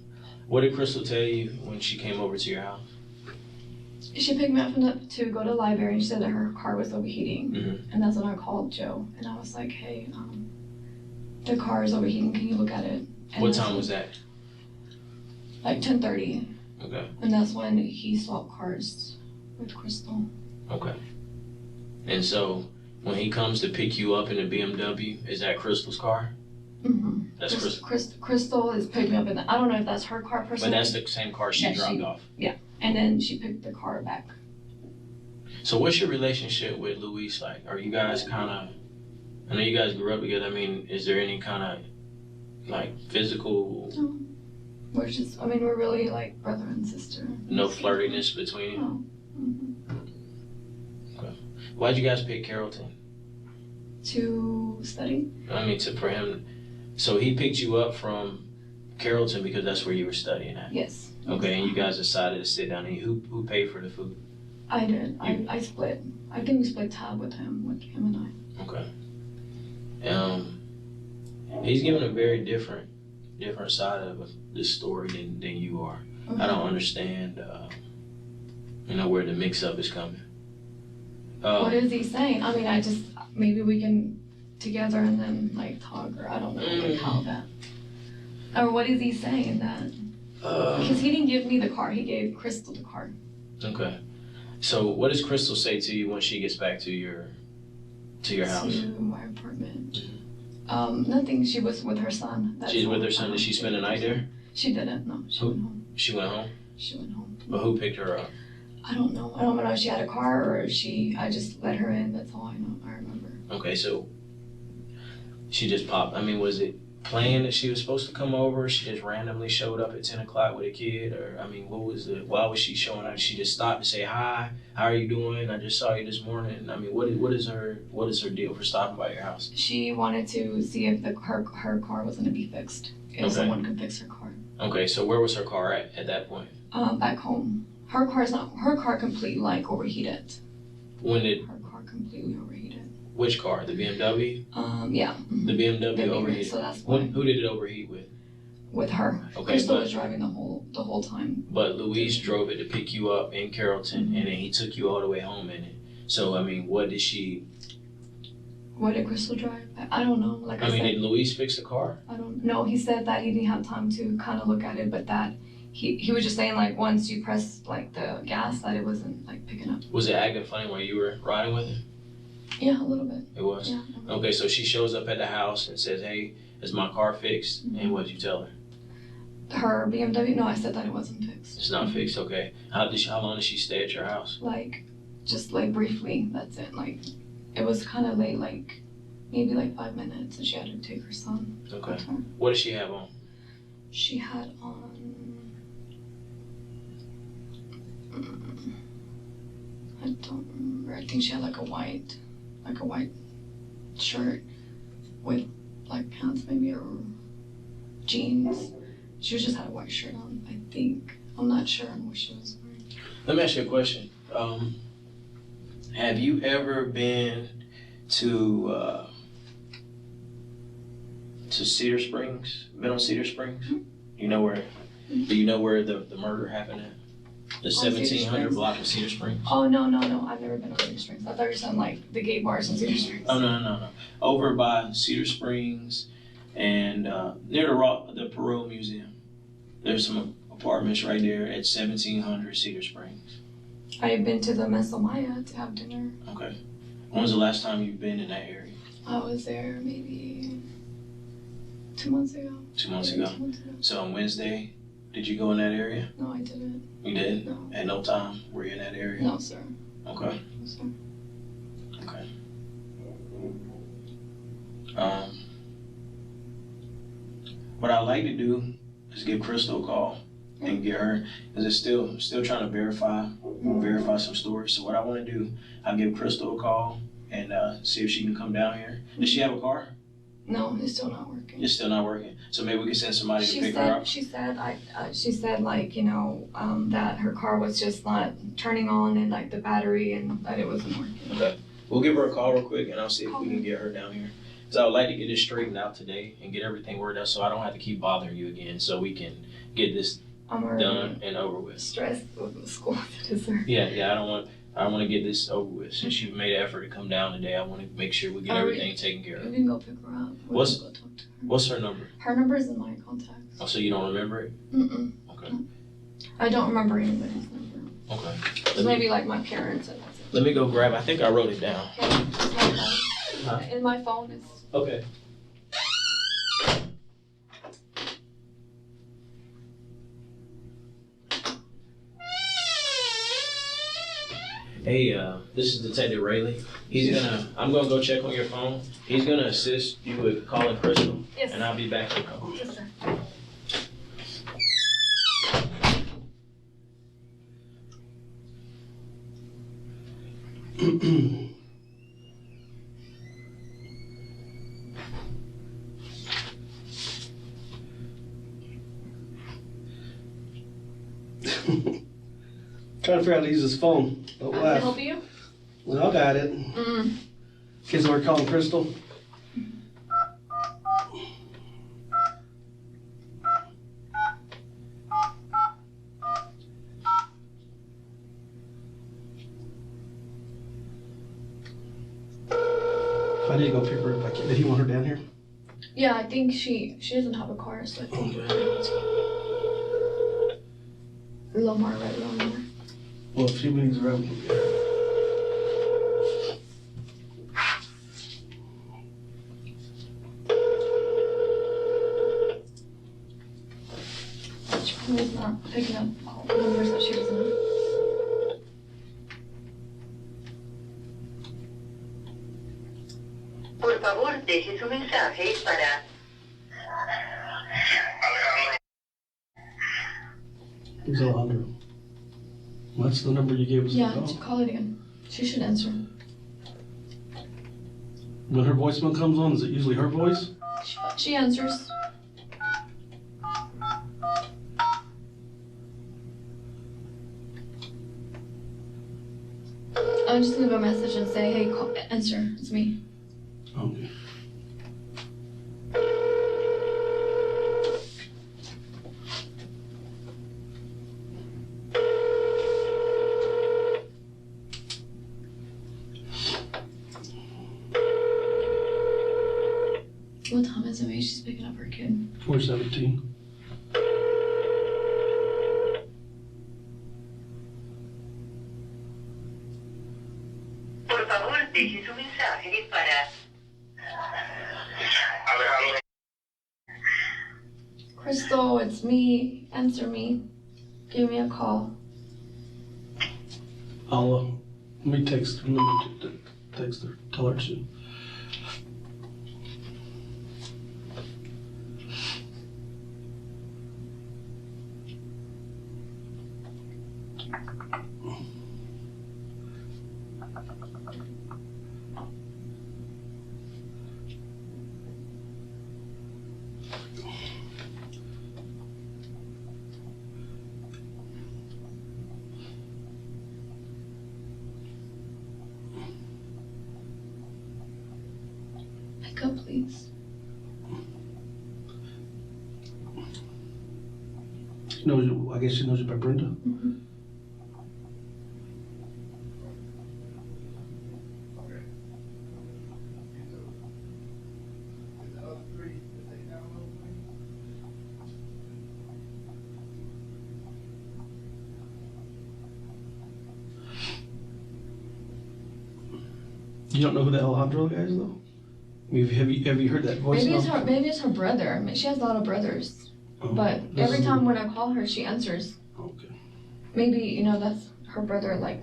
What did Crystal tell you when she came over to your house? She picked me up to go to the library and she said that her car was overheating. And that's when I called Joe. And I was like, hey, the car is overheating. Can you look at it? And what time was that? Like 10:30. Okay. And that's when he swapped cars with Crystal. Okay. And so when he comes to pick you up in the BMW, is that Crystal's car? That's Crystal is picking me up in I don't know if that's her car personally. But that's the same car she dropped off. Yeah. And then she picked the car back. So what's your relationship with Luis like? Are you guys kind of, I know you guys grew up together. I mean, is there any kind of like physical? No. We're really like brother and sister. No flirtiness between you? No. Okay. Why'd you guys pick Carrollton? To study? For him. So he picked you up from Carrollton because that's where you were studying at? Yes. Okay, and you guys decided to sit down and who paid for the food? I did. I split. I think we split tab with him and I. Okay. He's giving a very different side of this story than you are. Okay. I don't understand, where the mix-up is coming. What is he saying? I mean, maybe we can together and then like talk, or I don't know like how that. Or what is he saying that? Because he didn't give me the car. He gave Crystal the car. Okay. So what does Crystal say to you when she gets back to your house? To my apartment. Nothing. She was with her son. She's with her son. Did she spend the night there? She didn't. No, she went home. She went home? She went home. But who picked her up? I don't know. I don't know if she had a car or if I just let her in. That's all I know. I remember. Okay, so she just popped. I mean, was it planned that she was supposed to come over? She just randomly showed up at 10 o'clock with a kid? Or, I mean, why was she showing up? She just stopped to say, hi, how are you doing? I just saw you this morning. I mean, what is her deal for stopping by your house? She wanted to see if her car was going to be fixed. If someone could fix her car. Okay, so where was her car at that point? Back home. Her car completely like overheated. When did? Her car completely overheated. Which car? The BMW? Yeah. The BMW overheated. So that's why. Who did it overheat with? With her. Okay, Crystal was driving the whole time. But Luis drove it to pick you up in Carrollton, and then he took you all the way home in it. So I mean, what did Crystal drive? I don't know. Like I said, did Luis fix the car? I don't know. He said that he didn't have time to kind of look at it, but that he was just saying like once you press like the gas that it wasn't like picking up. Was it acting funny while you were riding with it? Yeah, a little bit. It was? Yeah. Okay, so she shows up at the house and says, hey, is my car fixed? Mm-hmm. And what did you tell her? Her BMW? No, I said that it wasn't fixed. It's not fixed, okay. How long did she stay at your house? Just briefly, that's it. It was kind of late, maybe 5 minutes, and she had to take her son. Okay. What did she have on? She had on... I don't remember. I think she had a white shirt with black pants maybe, or jeans. She just had a white shirt on, I think. I'm not sure on what she was wearing. Let me ask you a question. Have you ever been to Cedar Springs? Been on Cedar Springs? Mm-hmm. Do you know where the murder happened at? The 1700 block of Cedar Springs? Oh, no. I've never been to Cedar Springs. I thought you were saying the gay bars in Cedar Springs. Oh, no. Over by Cedar Springs and near the Perot Museum. There's some apartments right there at 1700 Cedar Springs. I've been to the Mesa Maya to have dinner. Okay. When was the last time you've been in that area? I was there maybe 2 months ago. 2 months ago? So on Wednesday, did you go in that area? No, I didn't. You didn't? No. At no time were you in that area? No, sir. Okay. No, sir. Okay. What I'd like to do is give Crystal a call and get her, because it's still trying to verify some stories. So what I want to do, I'll give Crystal a call and see if she can come down here. Does she have a car? No, it's still not working. It's still not working. So maybe we can send somebody to pick her up. She said that her car was just not turning on, and the battery, and that it wasn't working. Okay. We'll give her a call real quick, and I'll see if we can get her down here. Because I would like to get this straightened out today and get everything worked out so I don't have to keep bothering you again, so we can get this done and over with. Stressed with the school today. Yeah. I don't want to get this over with. Since you've made an effort to come down today, I want to make sure we get everything taken care of. We can go pick her up. What's go talk to her. What's her number? Her number is in my contacts. Oh, so you don't remember it? Mm-mm. Okay. I don't remember anybody's number. Okay. It's maybe my parents. And that's it. Let me go grab. I think I wrote it down. Okay. It's my phone. Huh? In my phone is. Okay. Hey, this is Detective Rayleigh. I'm gonna go check on your phone. He's gonna assist you with calling Crystal. Yes. And I'll be back in a couple. Yes, sir. Trying to figure out how to use this phone. Don't Can I laugh. help you? Well, I got it. Kids are calling Crystal. If I need to go pick her up, I can. Did he want her down here? Yeah, I think she doesn't have a car, so I think Lomar, right? Lomar. Well, if she needs her up, we can get her. She probably is not picking up numbers that she doesn't know. Por favor, deje su mensaje para... Who's Alejandro? What's the number you gave us? Yeah, to call? to call it again. She should answer. When her voicemail comes on, is it usually her voice? She answers. I'm just gonna leave a message and say, hey, call, answer. It's me. Okay. What time is it? Maybe she's picking up her kid. 4:17. Por favor, deje su mensaje para... Crystal, it's me. Answer me. Give me a call. I'll let me text her. Let me text her. Tell her to. Pick up, please. She knows you. I guess she knows you by Brenda. Mm-hmm. You don't know who the Alejandro guy is, though? I mean, have you heard that voice? Maybe it's her brother. I mean, she has a lot of brothers. Oh, But this every is- time when I call her, she answers. Okay. Maybe, that's her brother, like.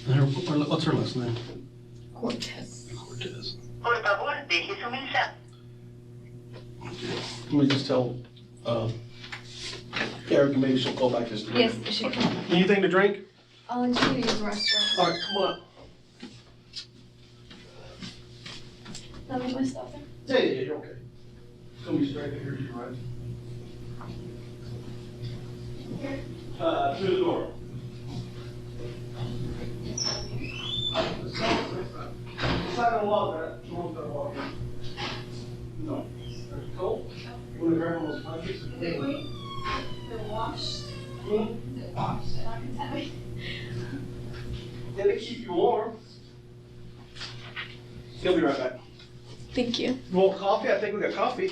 What's her last name? Cortez. Cortez. Por favor, deje su mensaje. Let me just tell Erica maybe she'll call back this Yes, she can. Anything to drink? I'll let you use the restroom. All right, come on. That was my stuff there. Yeah, you're okay. Come be straight here, you're right. Through the door. Side of the wall there. Someone's gonna walk in. No. There's cold. You wanna grab one of those punches? They're washed. Hmm? They're washed. They're not contaminated. Yeah, they keep you warm. He'll be right back. Thank you. You want coffee? I think we got coffee.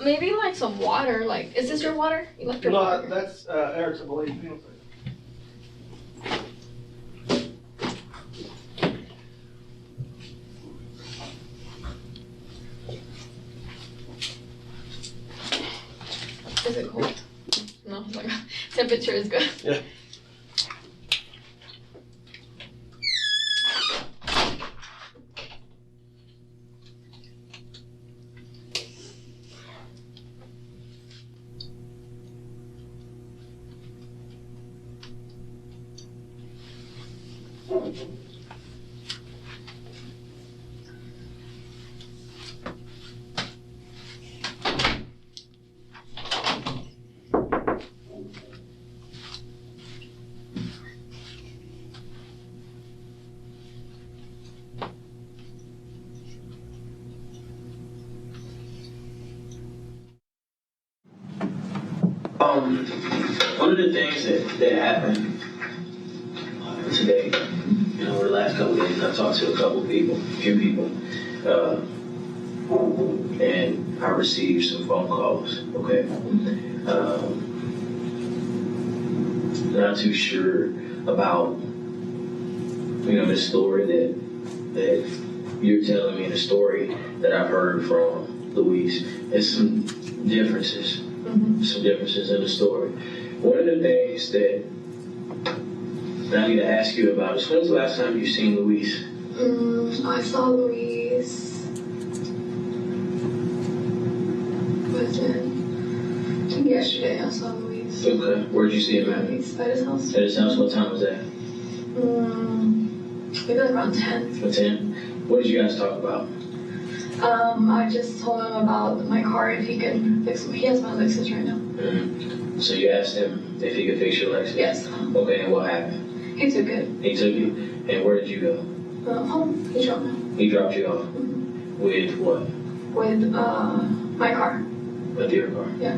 Maybe like some water. Like, is this your water? You left your No, water. that's Eric's, I believe. temperature is good. Yeah. One of the things that happened today, over the last couple of days, I talked to a few people, and I received some phone calls, okay? Not too sure about, the story that you're telling me, the story that I've heard from Louise. There's some differences. Some differences in the story. One of the things that I need to ask you about is, when's the last time you seen Louise? I saw Louise. I think yesterday I saw Louise. Okay. Where'd you see him at? At his house. At his house. What time was that? Maybe around 10. At 10? What did you guys talk about? I just told him about my car, if he can fix it. He has my Lexus right now. Mm-hmm. So you asked him if he could fix your Lexus? Yes. Okay, and what happened? He took it. He took you? And where did you go? Home. He dropped me. He dropped you off? With what? With my car. With your car? Yeah.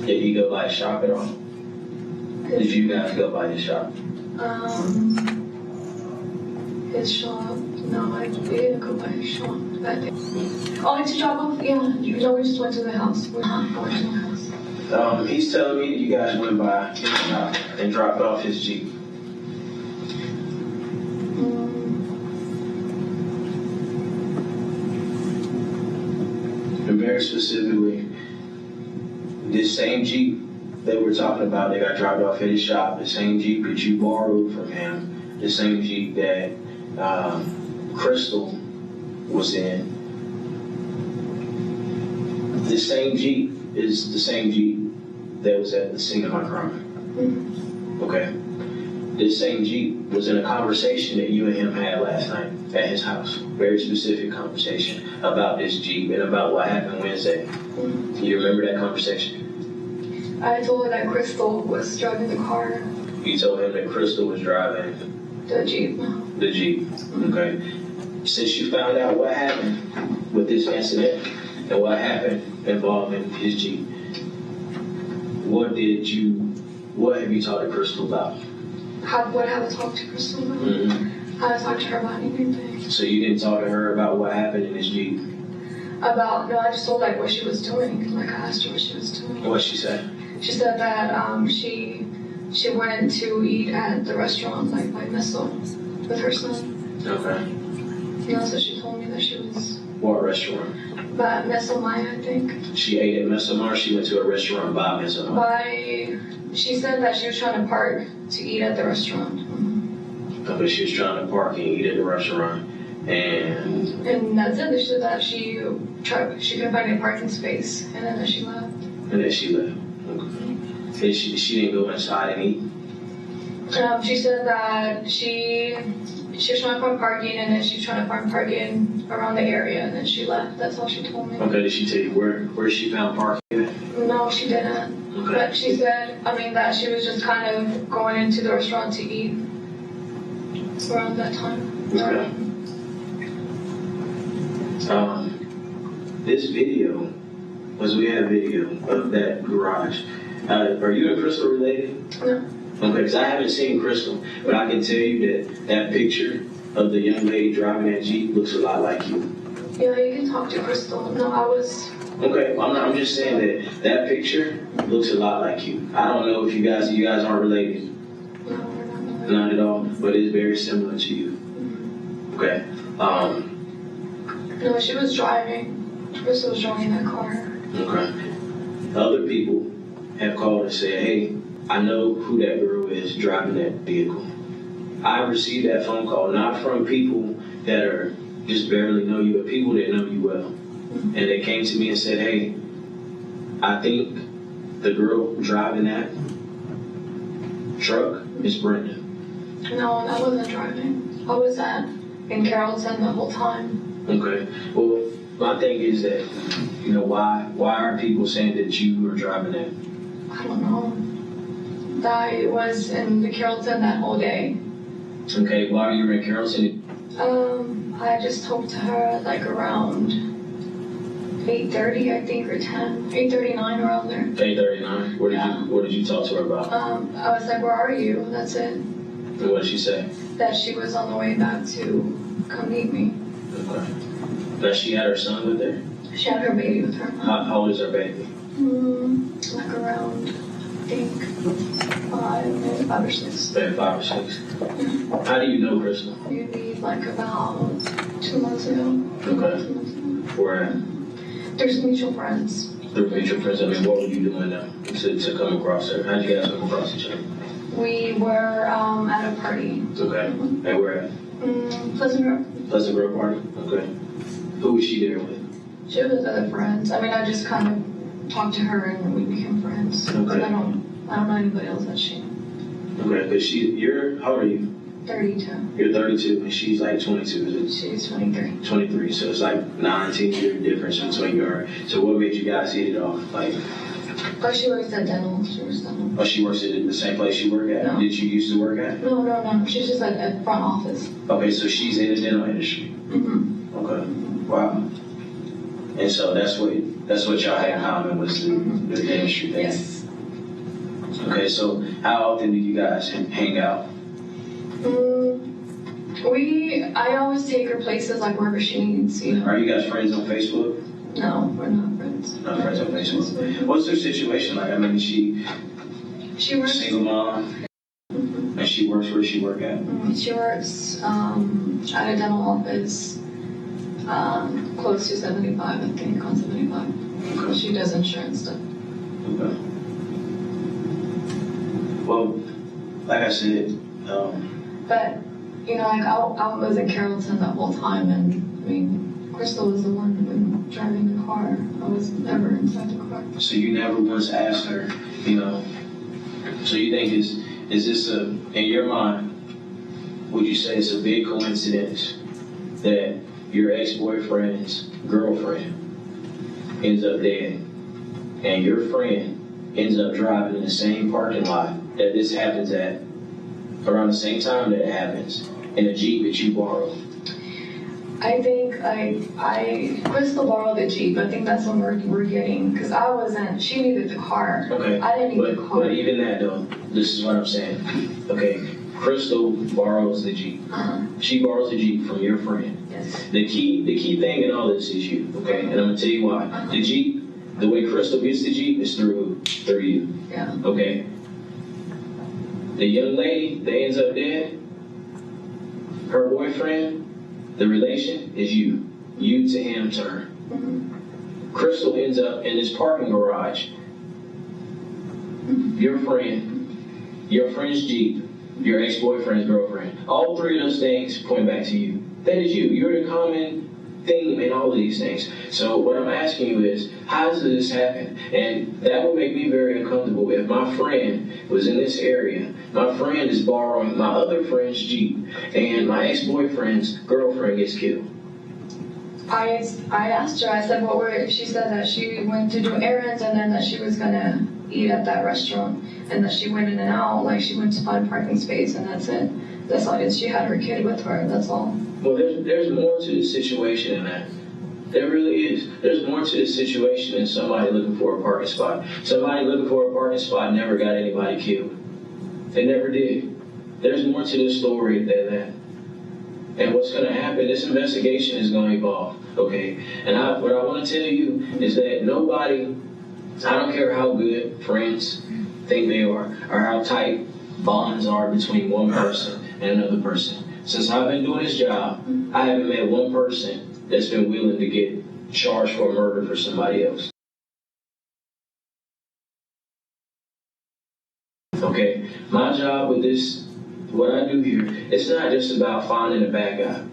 Did he go by his shop at all? Did you guys go by his shop? His shop. No, we didn't go by his shop that day. Oh, to drop off? Yeah. No, we just went to the house. We went to the house. He's telling me that you guys went by his shop and dropped off his Jeep. And very specifically, this same Jeep that we're talking about that got dropped off at his shop, the same Jeep that you borrowed from him, the same Jeep that Crystal was in, the same Jeep is the same Jeep that was at the scene of my crime. Okay? This same Jeep was in a conversation that you and him had last night at his house. Very specific conversation about this Jeep and about what happened Wednesday. You remember that conversation? I told her that Crystal was driving the car. You told him that Crystal was driving the Jeep. The Jeep. Okay. Since you found out what happened with this incident and what happened involving his Jeep, what have you talked to Crystal about? What have I talked to Crystal about? I haven't talked to her about anything. So you didn't talk to her about what happened in his Jeep? No, I just told what she was doing. I asked her what she was doing. What'd she say? She said that she went to eat at the restaurant, by Missile, with her son. Okay. So she told me that she was... What restaurant? By Missile Maya, I think. She ate at Missile Maya, or she went to a restaurant by Missile Maya? She said that she was trying to park to eat at the restaurant. Okay, she was trying to park and eat at the restaurant, and that's it. She said that she couldn't find a parking space, and then she left. Okay. And she didn't go inside and eat? She said that she was trying to find parking, and then she was trying to find parking around the area, and then she left. That's all she told me. Okay, did she tell you where she found parking at? No, she didn't. Okay. But she said, that she was just kind of going into the restaurant to eat around that time. Okay. This video, because we have video of that garage. Are you and Crystal related? No. Okay, because I haven't seen Crystal, but I can tell you that picture of the young lady driving that Jeep looks a lot like you. Yeah, you can talk to Crystal. No, I was... Okay, I'm just saying that picture looks a lot like you. I don't know if you guys aren't related. No, we're not related. Not at all, but it's very similar to you. Okay. No, she was driving. Crystal was driving that car. Okay. Other people have called and said, hey, I know who that girl is driving that vehicle. I received that phone call not from people that are just barely know you, but people that know you well. And they came to me and said, hey, I think the girl driving that truck is Brenda. No, I wasn't driving. I was in Carrollton the whole time. Okay. Well, my thing is that, why are people saying that you were driving that? I don't know. I was in the Carrollton that whole day. Okay, while you were in Carrollton? I just talked to her like around 8:30, I think, or 10. 8:39, around there. 8:39? What did you talk to her about? I was like, where are you? That's it. And what did she say? That she was on the way back to come meet me. Okay. That she had her son with her? She had her baby with her. How old is her baby? Like around, I think, maybe 5 or 6. Maybe 5 or 6. How do you know Crystal? Maybe like about 2 months ago. Okay. Where at? There's mutual friends. Through mutual friends. I mean, what were you doing to come across her? How'd you guys come across each other? We were at a party. Okay. And where at? Pleasant Grove. Pleasant Grove party? Okay. Who was she there with? She was with other friends. I mean, I just kind of talked to her and we became friends. Okay. I don't know anybody else that she. Okay, because how old are you? 32. You're 32 and she's like 22, is it? She's 23. 23, so it's like 19-year difference between you. So what made you guys hit it off? Oh, she works at dental. She works dental. Oh, she works at the same place you work at? No. Did you used to work at? No. She's just at front office. Okay, so she's in the dental industry. Mm-hmm. Okay, wow. And so that's what y'all had in common was the industry thing. Yes. Okay, so how often do you guys hang out? I always take her places like wherever she needs, Are you guys friends on Facebook? No, we're not friends. Not friends on Facebook. What's her situation like? I mean, she works. Single mom, and she works where she work at? She works at a dental office close to 75, I think, on 75. Okay. She does insurance stuff. Okay. Well, like I said, but I was in Carrollton that whole time, and I mean, Crystal was the one driving the car. I was never inside the car. So you never once asked her, so you think is this in your mind, would you say it's a big coincidence that your ex-boyfriend's girlfriend ends up dead and your friend ends up driving in the same parking lot that this happens at around the same time that it happens in a Jeep that you borrowed? I think Crystal borrowed the Jeep. I think that's what we're getting, because she needed the car. Okay. I didn't need the car. But even that though, this is what I'm saying. Okay, Crystal borrows the Jeep. She borrows the Jeep from your friend. Yes. The key thing in all this is you, okay? And I'm gonna tell you why. The Jeep, the way Crystal gets the Jeep is through you. Yeah. Okay. The young lady that ends up dead, her boyfriend, the relation is you. You to him to her. Crystal ends up in this parking garage. Your friend's Jeep, your ex-boyfriend's girlfriend. All three of those things point back to you. That is you. You're the common theme in all of these things. So what I'm asking you is, how does this happen? And that would make me very uncomfortable if my friend was in this area. My friend is borrowing my other friend's Jeep, and my ex-boyfriend's girlfriend gets killed. I asked her, I said, she said that she went to do errands and then that she was gonna eat at that restaurant and that she went in and out, like she went to find a parking space and that's it. That's all it is. She had her kid with her, that's all. Well, there's more to the situation than that. There really is. There's more to the situation than somebody looking for a parking spot. Somebody looking for a parking spot never got anybody killed. They never did. There's more to this story than that. And what's going to happen, this investigation is going to evolve, okay? And what I want to tell you is that nobody, I don't care how good friends think they are, or how tight bonds are between one person and another person. Since I've been doing this job, I haven't met one person that's been willing to get charged for murder for somebody else. job with this, what I do here, it's not just about finding a bad guy.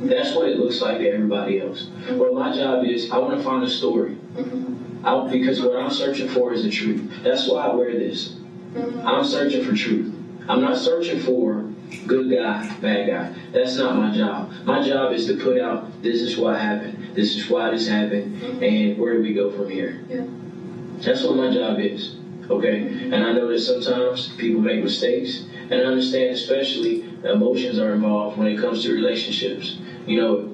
That's what it looks like to everybody else. But my job is, I want to find a story. Because what I'm searching for is the truth. That's why I wear this. I'm searching for truth. I'm not searching for good guy, bad guy. That's not my job. My job is to put out, this is what happened, this is why this happened, and where do we go from here? Yeah. That's what my job is, okay? And I know that sometimes people make mistakes, and I understand especially emotions are involved when it comes to relationships. You know,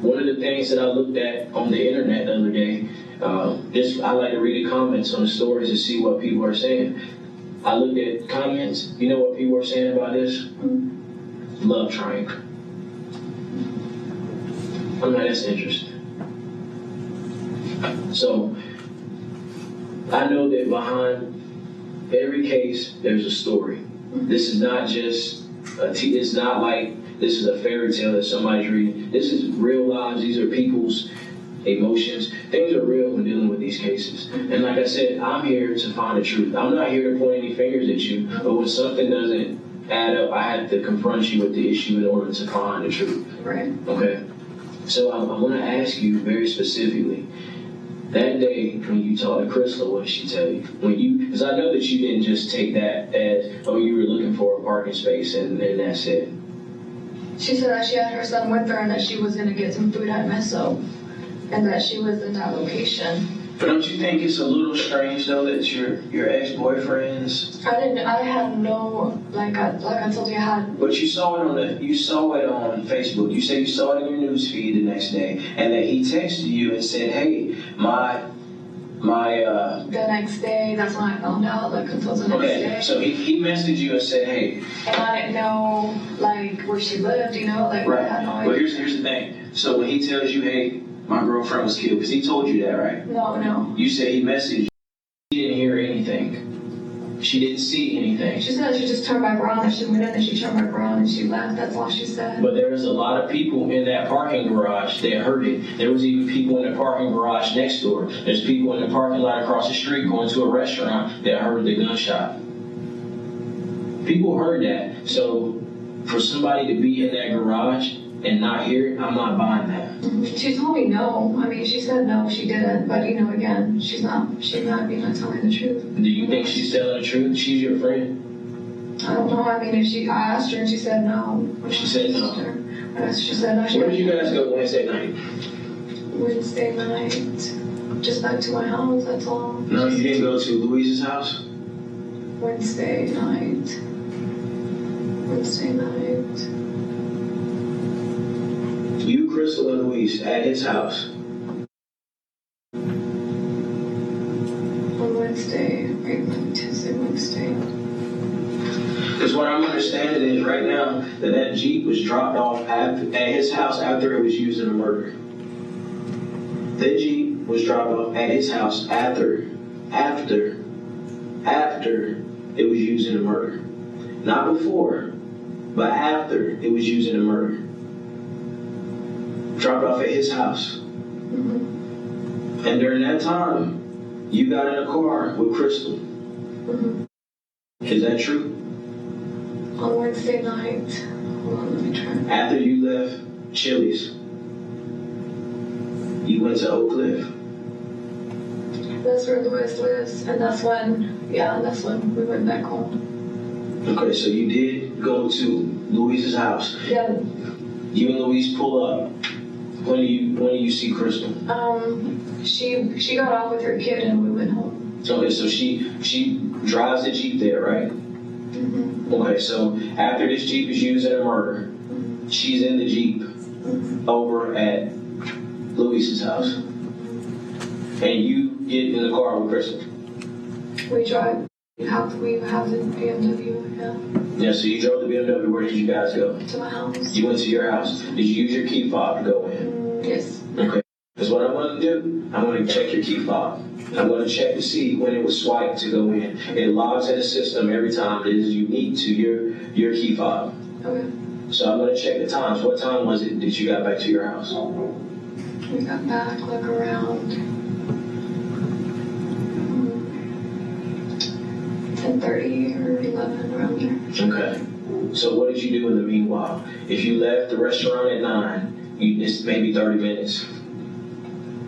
one of the things that I looked at on the internet the other day, I like to read the comments on the stories to see what people are saying. I looked at comments. You know what people are saying about this? Love triangle. I'm like, that's interesting. So, I know that behind every case, there's a story. This is not just it's not like this is a fairy tale that somebody's reading. This is real lives. These are people's emotions. Things are real when dealing with these cases. And like I said, I'm here to find the truth. I'm not here to point any fingers at you, but when something doesn't add up, I have to confront you with the issue in order to find the truth. Right. Okay? So I want to ask you very specifically, that day when you talked to Crystal, what did she tell you? Because I know that you didn't just take that as, oh, you were looking for a parking space and that's it. She said that she had her son with her and that she was going to get some food at Meso and that she was in that location. But don't you think it's a little strange though that your ex-boyfriend's? I had no, like I told you, I had. But you saw it on Facebook. You said you saw it in your news feed the next day, and that he texted you and said, "Hey, my." The next day, that's when I found out. Like until the next day. Okay, so he messaged you and said, "Hey." And I didn't know like where she lived. You know, like right. I had no idea. Well, here's the thing. So when he tells you, "Hey, my girlfriend was killed," because he told you that, right? No. You said he messaged you. She didn't hear anything. She didn't see anything. She said she just turned back around and she went in and she turned back around and she left. That's all she said. But there was a lot of people in that parking garage that heard it. There was even people in the parking garage next door. There's people in the parking lot across the street going to a restaurant that heard the gunshot. People heard that. So for somebody to be in that garage and not hear it, I'm not buying that. She told me no. I mean, she said no, she didn't. But you know, again, she's not being not telling the truth. Do you think she's telling the truth? She's your friend? I don't know. I mean, I asked her and she said no. She said no. She said no. Where did you guys go Wednesday night? Wednesday night, just back to my house. That's all. No, you didn't go to Louise's house? Wednesday night. You, Crystal, and Louise at his house. On Wednesday, Wednesday. Because what I'm understanding is right now that Jeep was dropped off at his house after it was used in a murder. The Jeep was dropped off at his house after it was used in a murder. Not before, but after it was used in a murder. Dropped off at his house. Mm-hmm. And during that time, you got in a car with Crystal. Mm-hmm. Is that true? On Wednesday night. Hold on, let me try. After you left Chili's, you went to Oak Cliff. That's where Louis lives, and that's when we went back home. Okay, so you did go to Louise's house. Yeah. You and Louise pull up. When do you see Crystal? She got off with her kid and we went home. Okay, so she drives the Jeep there, right? Mm-hmm. Okay, so after this Jeep is used in a murder, Mm-hmm. she's in the Jeep over at Louise's house. And you get in the car with Crystal. We drive. We have the BMW, yeah. Yeah, so you drove the BMW. Where did you guys go? To my house. You went to your house. Did you use your key fob to go in? Yes. Okay. Because what I want to do, I want to check your key fob. I'm going to check to see when it was swiped to go in. It logs in the system every time. It is unique to your key fob. Okay. So I'm going to check the times. What time was it that you got back to your house? We got back like around 10:30 or 11, around there. Okay. So what did you do in the meanwhile? If you left the restaurant at 9, it's maybe 30 minutes.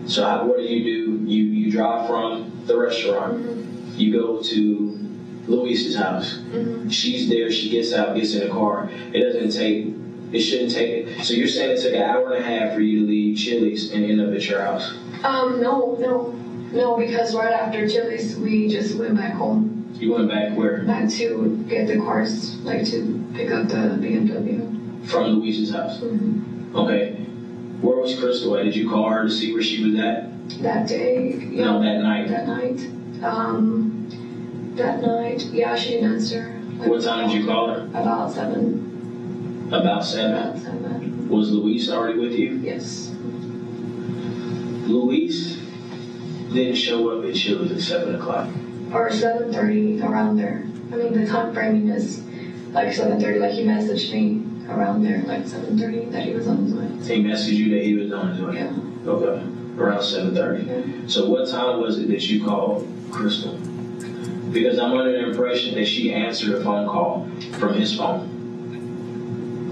So what do? You drive from the restaurant. Mm-hmm. You go to Luis's house. Mm-hmm. She's there. She gets out, gets in the car. It shouldn't take it. So you're saying it took an hour and a half for you to leave Chili's and end up at your house? No, because right after Chili's, we just went back home. You went back where? Back to get the cars, like to pick up the BMW. From Luis's house? Mm-hmm. Okay. Where was Crystal at? Did you call her to see where she was at? That day? Yeah. No, that night. That night, yeah, she didn't answer. What time did you call her? About 7. About 7? About 7. Was Luis already with you? Yes. Luis didn't show up at Chili's at 7 o'clock. Or 7:30, around there. I mean, the time framing is like 7:30, like he messaged me around there, like 7:30, that he was on his way. He messaged you that he was on his way? Yeah. Okay. Around 7:30. Yeah. So what time was it that you called Crystal? Because I'm under the impression that she answered a phone call from his phone.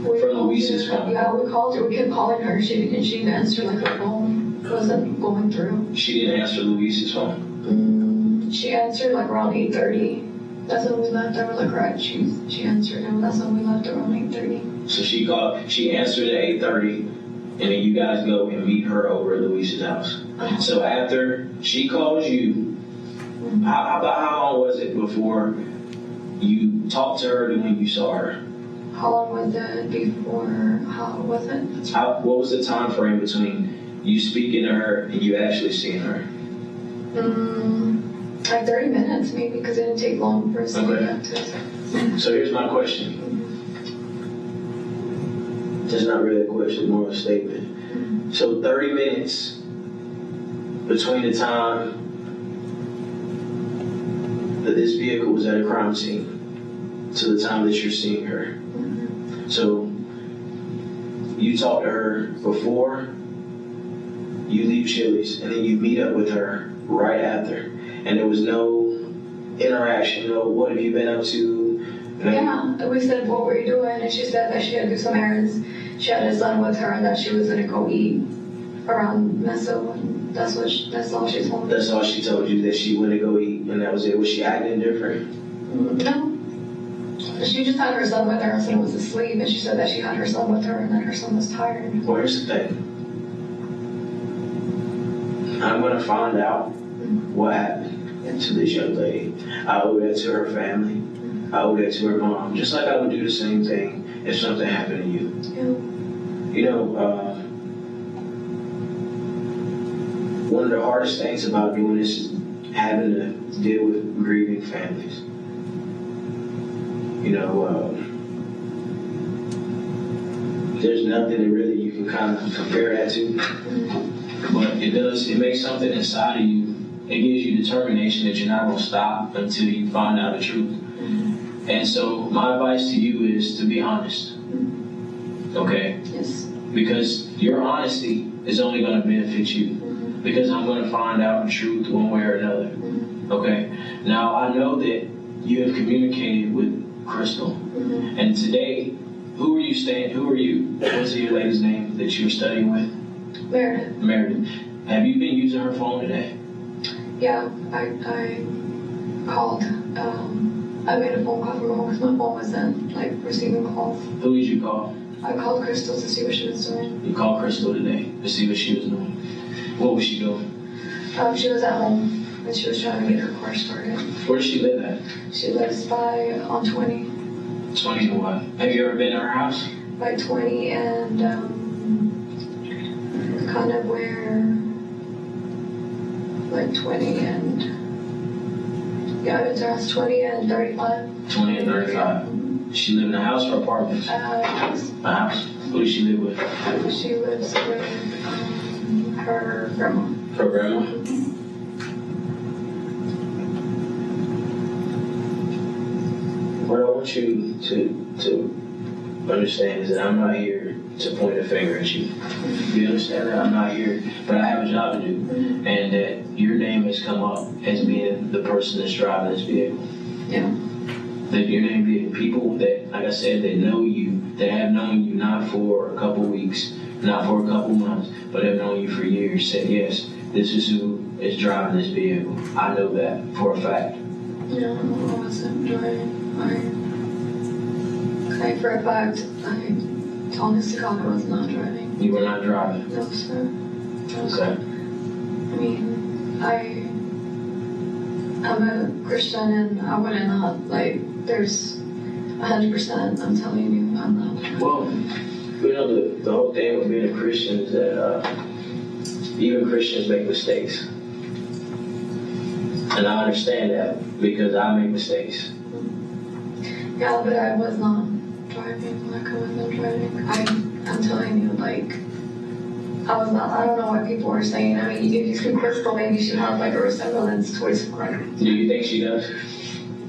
From Luis's phone. Yeah, we called her. We kept calling her. She didn't answer, like her phone wasn't going through. She didn't answer Luis's phone? She answered like around 8:30. That's when we left. I was like, right, she answered him. That's when we left around 8:30. So she answered at 8:30, and then you guys go and meet her over at Luis's house. Uh-huh. So after she calls you, how long was it before you talked to her to when you saw her? How long was it before? How was it? What was the time frame between you speaking to her and you actually seeing her? Like 30 minutes maybe, because it didn't take long for us to get back to us. So here's my question. It's not really a question, more a statement. So 30 minutes between the time that this vehicle was at a crime scene to the time that you're seeing her. So you talk to her before you leave Chili's, and then you meet up with her right after, and there was no interaction, no what have you been up to? Yeah, we said, what were you doing? And she said that she had to do some errands. She had a son with her, and that she was going to go eat around Meso, and that's all she told me. That's all she told you, that she went to go eat, and that was it. Was she acting different? No. She just had her son with her. Her son was asleep, and she said that she had her son with her, and that her son was tired. Well, here's the thing. I'm going to find out what happened to this young lady. I owe that to her family. I owe that to her mom. Just like I would do the same thing if something happened to you. Yeah. You know, one of the hardest things about doing this is having to deal with grieving families. You know, there's nothing that really you can kind of compare that to. But it makes something inside of you. It gives you determination that you're not going to stop until you find out the truth. And so my advice to you is to be honest. Okay? Yes. Because your honesty is only going to benefit you. Because I'm going to find out the truth one way or another. Okay? Now, I know that you have communicated with Crystal. And today, who are you? What's your lady's name that you were studying with? Meredith. Have you been using her phone today? Yeah, I called. I made a phone call from home because my phone wasn't receiving calls. Who did you call? I called Crystal to see what she was doing. You called Crystal today to see what she was doing. What was she doing? She was at home and she was trying to get her car started. Where does she live at? She lives on 20. 20 and what? Have you ever been to her house? By 20 and kind of where 20 and it's around 20 and 35. 20 and 35. She live in a house or apartments? House. A house. Who does she live with? She lives with her grandma. Her grandma? What I want you to understand is that I'm not here to point a finger at you. You understand that? I'm not here, but I have a job to do. And that your name has come up as being the person that's driving this vehicle. Yeah. That your name being people that, like I said, that know you, that have known you not for a couple weeks, not for a couple months, but have known you for years, said, yes, this is who is driving this vehicle. I know that for a fact. No, I wasn't driving. For a fact, honest to God, I was not driving. You were not driving? No, sir. Okay. I mean, I'm a Christian and I wouldn't not, there's 100%, I'm telling you, I'm not. Well, you know, the whole thing with being a Christian is that even Christians make mistakes. And I understand that because I make mistakes. Yeah, but I was not driving, I wasn't driving. I'm telling you, I was not, I don't know what people were saying. I mean, if you see Crystal, maybe she has a resemblance towards Christ. Do you think she does?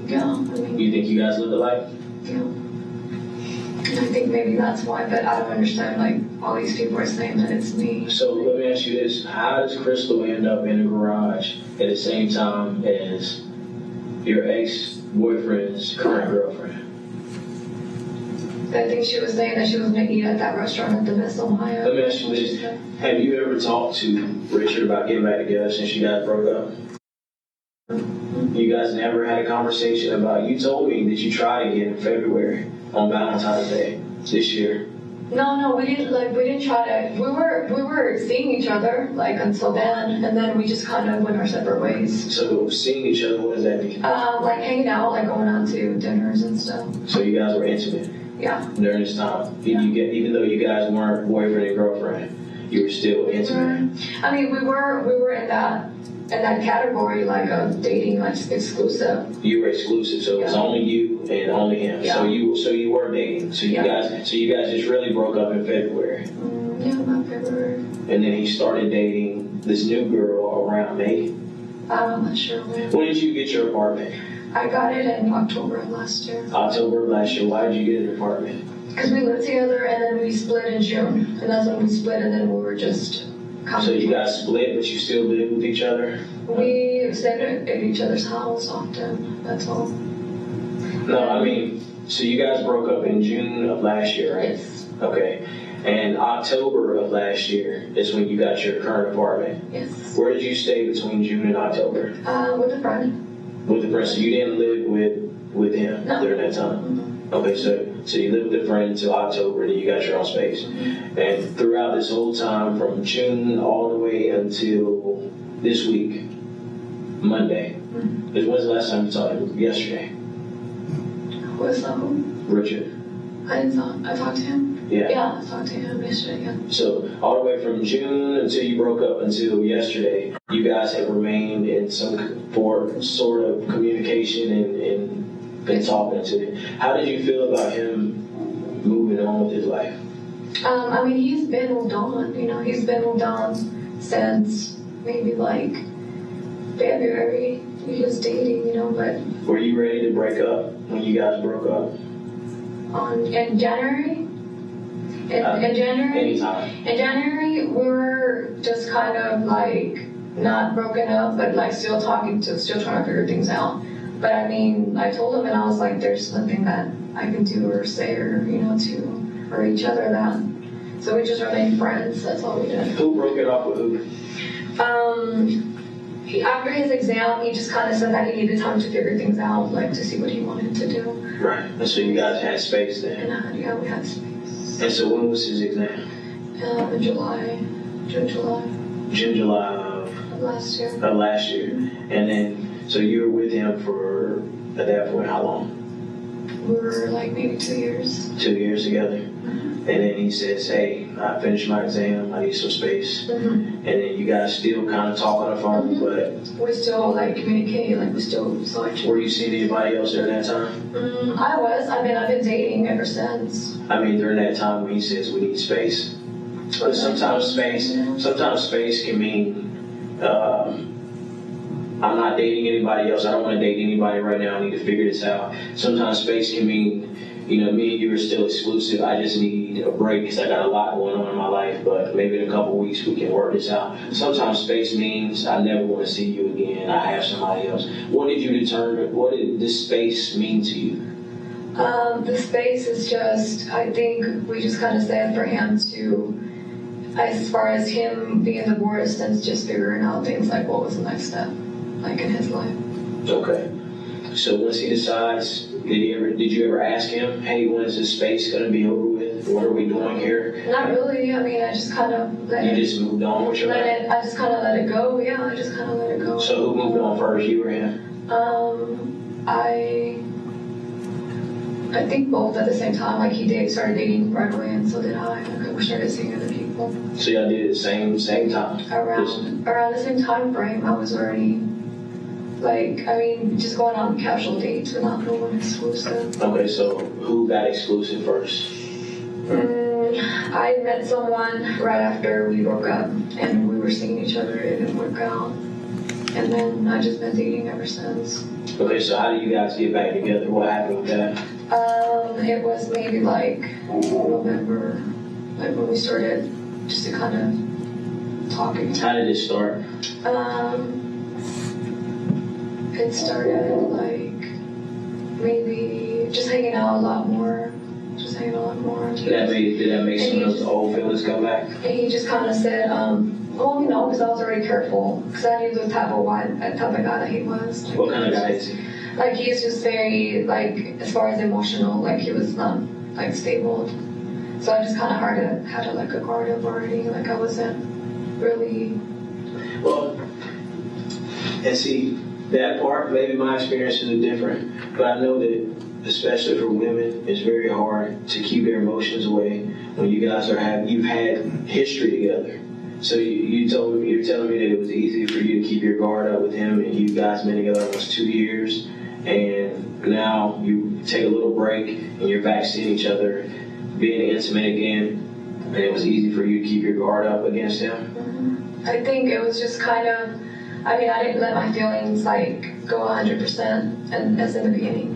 Yeah, I mean. You think you guys look alike? Yeah. And I think maybe that's why, but I don't understand, all these people are saying that it's me. So let me ask you this. How does Crystal end up in the garage at the same time as your ex-boyfriend's current girlfriend? I think she was saying that she was making it at that restaurant at the Miss Ohio. Let me ask you this. Have you ever talked to Richard about getting back together since you guys broke up? You guys never had a conversation about, you told me that you tried again in February on Valentine's Day this year. No, we didn't try to, we were seeing each other, until then, and then we just kind of went our separate ways. So seeing each other, what does that mean? Hanging out, going out to dinners and stuff. So you guys were intimate? Yeah. During this time? Yeah. Even though you guys weren't boyfriend and girlfriend, you were still intimate? I mean, we were in that category, of dating, exclusive. You were exclusive, so it was only you and only him. Yeah. So you were dating. So you guys just really broke up in February. Yeah, not February. And then he started dating this new girl around May. I'm not sure when. When did you get your apartment? I got it in October of last year. October of last year. Why did you get an apartment? Because we lived together and then we split in June. And that's when we split and then we were just So you guys split, but you still live with each other? We stayed at each other's house often, that's all. No, I mean, so you guys broke up in June of last year, right? Yes. Okay. And October of last year is when you got your current apartment. Yes. Where did you stay between June and October? With a friend. With a friend. So you didn't live with him during that time? Mm-hmm. Okay, so you lived with a friend until October, and then you got your own space. Mm-hmm. And throughout this whole time, from June all the way until this week, Monday, Mm-hmm. when's the last time you talked to him? Yesterday. Who was that? Richard. I talked to him? Yeah. Yeah, I talked to him yesterday, yeah. So all the way from June until you broke up until yesterday, you guys have remained in some sort of communication and been talking to him. How did you feel about him moving on with his life? I mean, he's been moved on, he's been moved on since maybe February. He was dating, but. Were you ready to break up when you guys broke up? In January? In January? Anytime. In January, we were just kind of not broken up, but still talking still trying to figure things out. But I mean, I told him and I was like, there's nothing that I can do or say or, or each other that. So we just remained friends, that's all we did. Who broke it off with who? After his exam, he just kind of said that he needed time to figure things out, to see what he wanted to do. Right. And so you guys had space then? And yeah, we had space. And so when was his exam? In July. June, July of last year. Last year. And then, so you were with him for, at that point, how long? We were maybe 2 years. 2 years together. And then he says, hey, I finished my exam, I need some space. And then you guys still kind of talk on the phone, but... We still communicate, we still saw each other. Were you seeing anybody else during that time? I was. I mean, I've been dating ever since. I mean, during that time when he says we need space. But sometimes space can mean I'm not dating anybody else. I don't want to date anybody right now. I need to figure this out. Sometimes space can mean, me and you are still exclusive. I just need a break because I got a lot going on in my life, but maybe in a couple weeks we can work this out. Sometimes space means I never want to see you again. I have somebody else. What did you determine? What did this space mean to you? The space is just, I think we just kind of said for him to, as far as him being divorced and just figuring out things like what was the next step, like in his life. Okay. So once he decides, did you ever ask him, hey, when is this space going to be over with? What are we doing here? Not really. I mean, I just kind of just moved on with your life? I just kind of let it go. Yeah, I just kind of let it go. So who moved on first, you or him? I think both at the same time. Like he started dating right away, and so did I. Like we started seeing other people. So y'all did it at the same time? Around the same time frame, I was already. Just going on casual dates but not no one exclusive. Okay, so who got exclusive first? I met someone right after we broke up and we were seeing each other. It didn't work out. And then I've just been dating ever since. Okay, so how do you guys get back together? What happened with that? It was maybe like November, like when we started just to kind of talking. How did it start? It started like maybe just hanging out a lot more. Did that make some of those old feelings come back? And he just kind of said, because I was already careful, because I knew the type of guy that he was. Like, what kind of guy is he? Like he's just very, like, as far as emotional, like he was not, like, stable. So I just kind of had to let go guard up already. Like I wasn't really. Well, and see, that part, maybe my experiences are different, but I know that especially for women, it's very hard to keep their emotions away when you guys you've had history together. So you're telling me that it was easy for you to keep your guard up with him, and you guys been together almost 2 years, and now you take a little break and you're back seeing each other, being intimate again, and it was easy for you to keep your guard up against him? Mm-hmm. I think it was just kind of, I didn't let my feelings go 100%, and as in the beginning.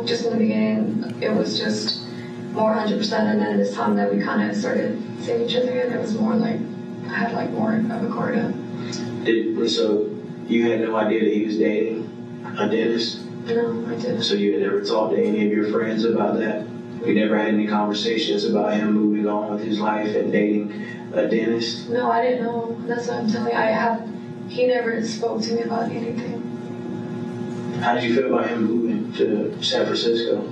Just in the beginning, it was just more 100%, and then this time that we kind of started seeing each other again, it was more like, I had more of a guard up. So you had no idea that he was dating a dentist? No, I didn't. So you had never talked to any of your friends about that? You never had any conversations about him moving on with his life and dating a dentist? No, I didn't know. That's what I'm telling you. He never spoke to me about anything. How did you feel about him moving to San Francisco?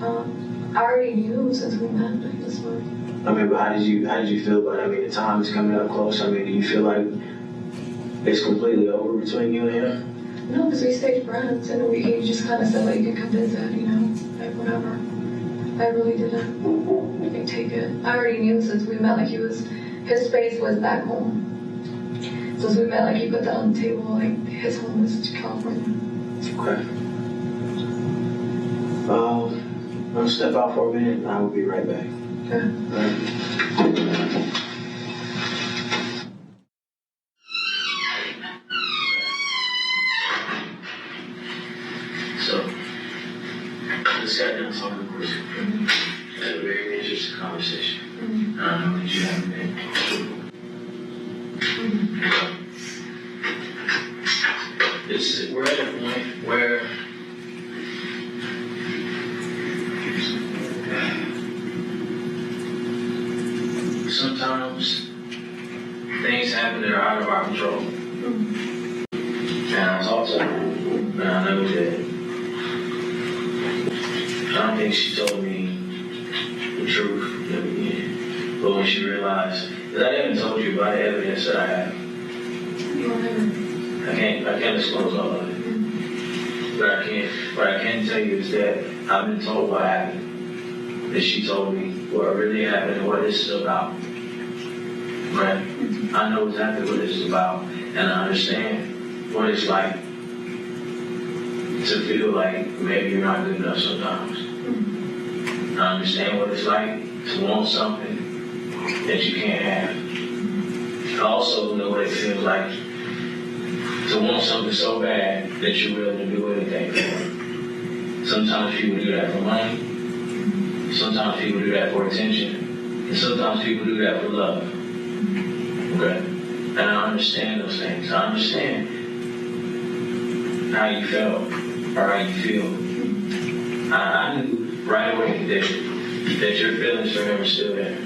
I already knew since we met this morning. But how did you feel about it? The time is coming up close. Do you feel like it's completely over between you and him? No, because we stayed friends, and he just kind of said, you can come visit, whatever. I really didn't take it. I already knew since we met, his space was back home. So as we met, he put that on the table, his home was California. Okay. I'm going to step out for a minute, and I will be right back. Okay. Right. So, let's sit down and talk real quick. Had a very interesting conversation. I don't know what you have been. We're at a point where sometimes things happen that are out of our control. And I talked to her, and I know that I don't think she told me the truth in the beginning. But when she realized, because I haven't told you about the evidence that I have. I can't disclose all of it. What I can tell you is that I've been told what happened. That she told me what really happened and what this is about. Right? I know exactly what this is about, and I understand what it's like to feel like maybe you're not good enough sometimes. I understand what it's like to want something that you can't have. I also know what it feels like to want something so bad that you're willing to do anything for it. Sometimes people do that for money. Sometimes people do that for attention. And sometimes people do that for love. Okay? And I understand those things. I understand how you felt or how you feel. I knew right away that your feelings for him are still there.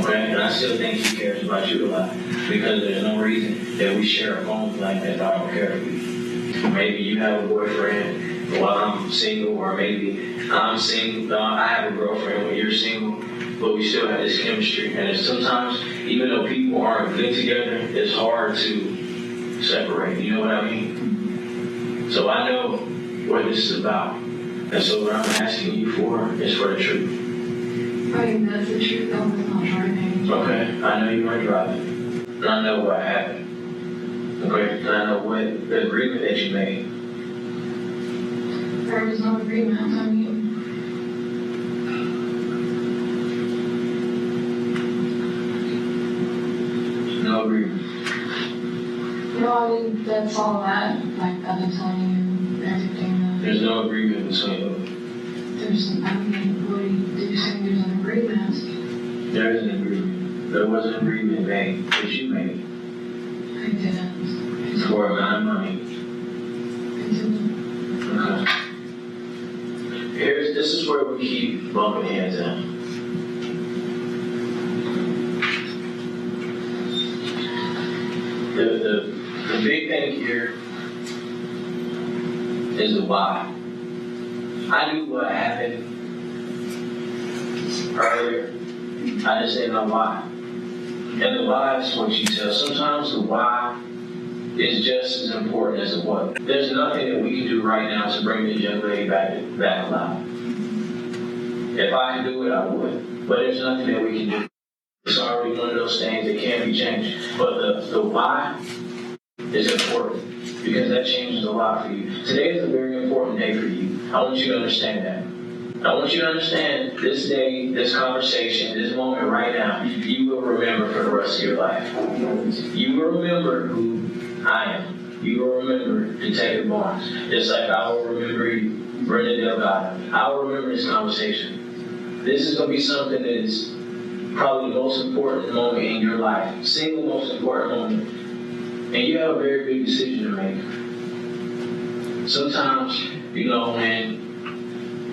Okay? And I still think he cares about you a lot. Because there's no reason that we share a phone like that if I don't care for you. Maybe you have a boyfriend while I'm single, or maybe I'm single, I have a girlfriend when you're single, but we still have this chemistry. And it's sometimes, even though people aren't good together, it's hard to separate. You know what I mean? So I know what this is about. And so what I'm asking you for is for the truth. I mean, that's the truth. I was not driving. Okay, I know you weren't driving. And I know what happened. Okay, and I know what the agreement that you made. There was no agreement. I mean, No agreement. no, I mean, that's all that. Like, I've been telling you everything. There's no agreement between them. There's, I mean, what are you saying there's an agreement? There is an agreement. There was an agreement made that you made. I didn't. For a amount of money. I didn't. Okay. This is where we keep bumping heads at. The big thing here is the why. I knew what happened earlier. I just didn't know why. And the why is what you tell. Sometimes the why is just as important as the what. There's nothing that we can do right now to bring this young lady back alive. If I could do it, I would. But there's nothing that we can do. It's already one of those things that can't be changed. But the why is important, because that changes a lot for you. Today is a very important day for you. I want you to understand that. I want you to understand this day, this conversation, this moment right now, you will remember for the rest of your life. You will remember who I am. You will remember Detective Barnes. Just like I will remember you, Brenda Delgado. I will remember this conversation. This is going to be something that is probably the most important moment in your life. Single most important moment. And you have a very big decision to make. Sometimes, you know, when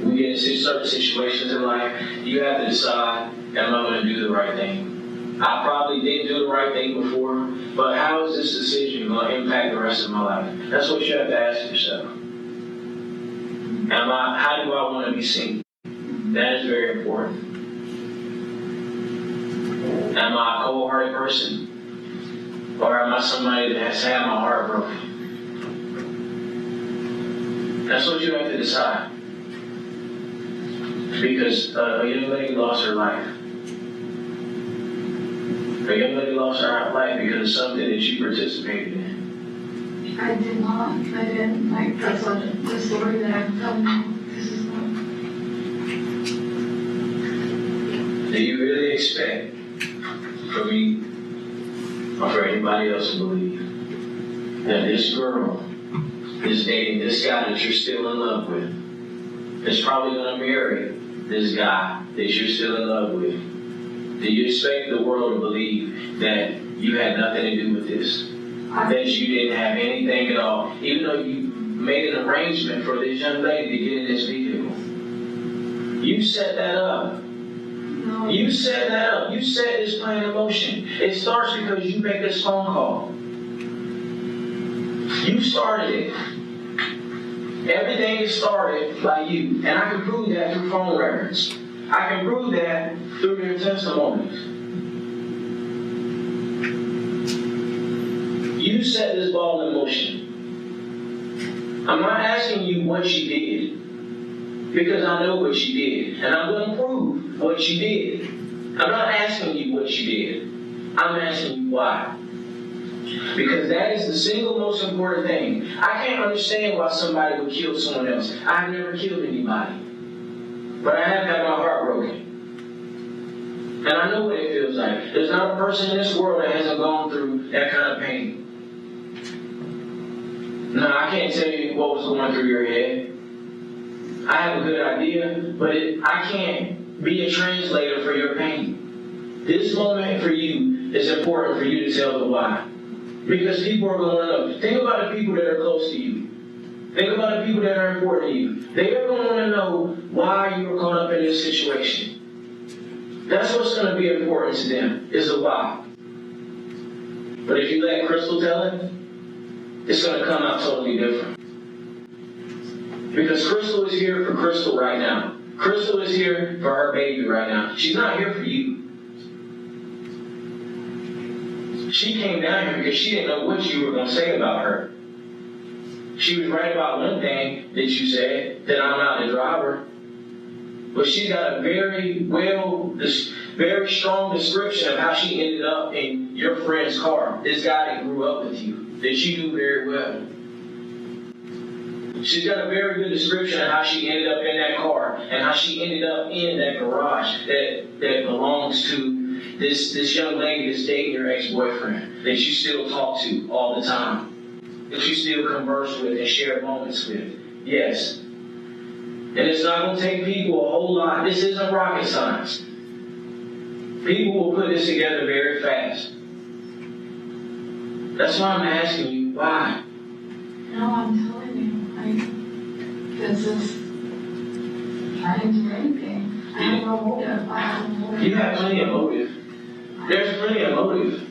we get in certain situations in life, you have to decide, am I going to do the right thing? I probably didn't do the right thing before, but how is this decision going to impact the rest of my life? That's what you have to ask yourself. How do I want to be seen? That is very important. Am I a cold-hearted person? Or am I somebody that has had my heart broken? That's what you have to decide. Because a young lady lost her life. A young lady lost her life because of something that you participated in. I did not. I didn't. Like, that's what the story that I'm telling you. This is not. Do you really expect for me or for anybody else to believe that this girl is dating this guy that you're still in love with, is probably going to marry this guy that you're still in love with? Do you expect the world to believe that you had nothing to do with this? That you didn't have anything at all? Even though you made an arrangement for this young lady to get in this vehicle. You set that up. No. You set that up. You set this plan in motion. It starts because you make this phone call. You started it. Everything is started by you. And I can prove that through phone records. I can prove that through your testimonies. You set this ball in motion. I'm not asking you what she did, because I know what she did. And I'm going to prove what she did. I'm not asking you what she did. I'm asking you why. Because that is the single most important thing. I can't understand why somebody would kill someone else. I've never killed anybody. But I have had my heart broken. And I know what it feels like. There's not a person in this world that hasn't gone through that kind of pain. No, I can't tell you what was going through your head. I have a good idea, but I can't be a translator for your pain. This moment for you is important for you to tell the why. Because people are going to know. Think about the people that are close to you. Think about the people that are important to you. They are going to want to know why you were caught up in this situation. That's what's going to be important to them, is the why. But if you let Crystal tell it, it's going to come out totally different. Because Crystal is here for Crystal right now. Crystal is here for her baby right now. She's not here for you. She came down here because she didn't know what you were going to say about her. She was right about one thing that you said, that I'm not the driver. But she's got a very strong description of how she ended up in your friend's car. This guy that grew up with you, that you knew very well. She's got a very good description of how she ended up in that car and how she ended up in that garage that belongs to this young lady that's dating your ex-boyfriend, that you still talk to all the time, that you still converse with and share moments with. Yes. And it's not going to take people a whole lot. This isn't rocket science. People will put this together very fast. That's why I'm asking you, why? No, I'm telling you. This is, I didn't do anything. I have no motive. You have plenty of motive. There's plenty of motive.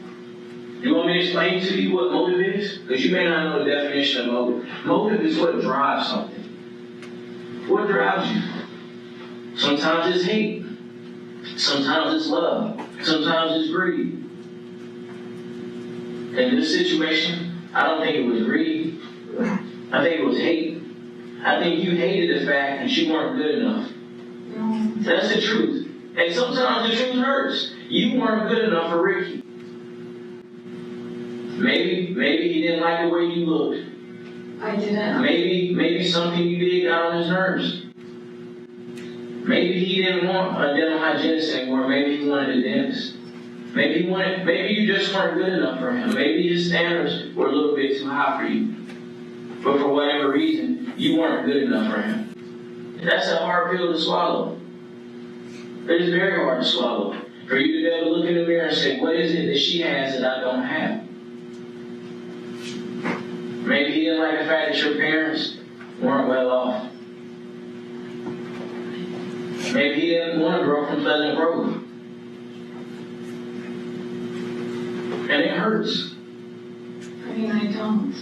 You want me to explain to you what motive is? Because you may not know the definition of motive. Motive is what drives something. What drives you? Sometimes it's hate. Sometimes it's love. Sometimes it's greed. In this situation, I don't think it was greed. I think it was hate. I think you hated the fact that you weren't good enough. That's the truth. And sometimes the truth hurts. You weren't good enough for Ricky. Maybe he didn't like the way you looked. I didn't. Maybe something you did got on his nerves. Maybe he didn't want a dental hygienist anymore. Maybe he wanted a dentist. Maybe you just weren't good enough for him. Maybe his standards were a little bit too high for you. But for whatever reason, you weren't good enough for him. That's a hard pill to swallow. It is very hard to swallow. For you to be able to look in the mirror and say, what is it that she has that I don't have? Maybe he didn't like the fact that your parents weren't well off. Maybe he didn't want a girl from Pleasant Grove. And it hurts. I mean, I don't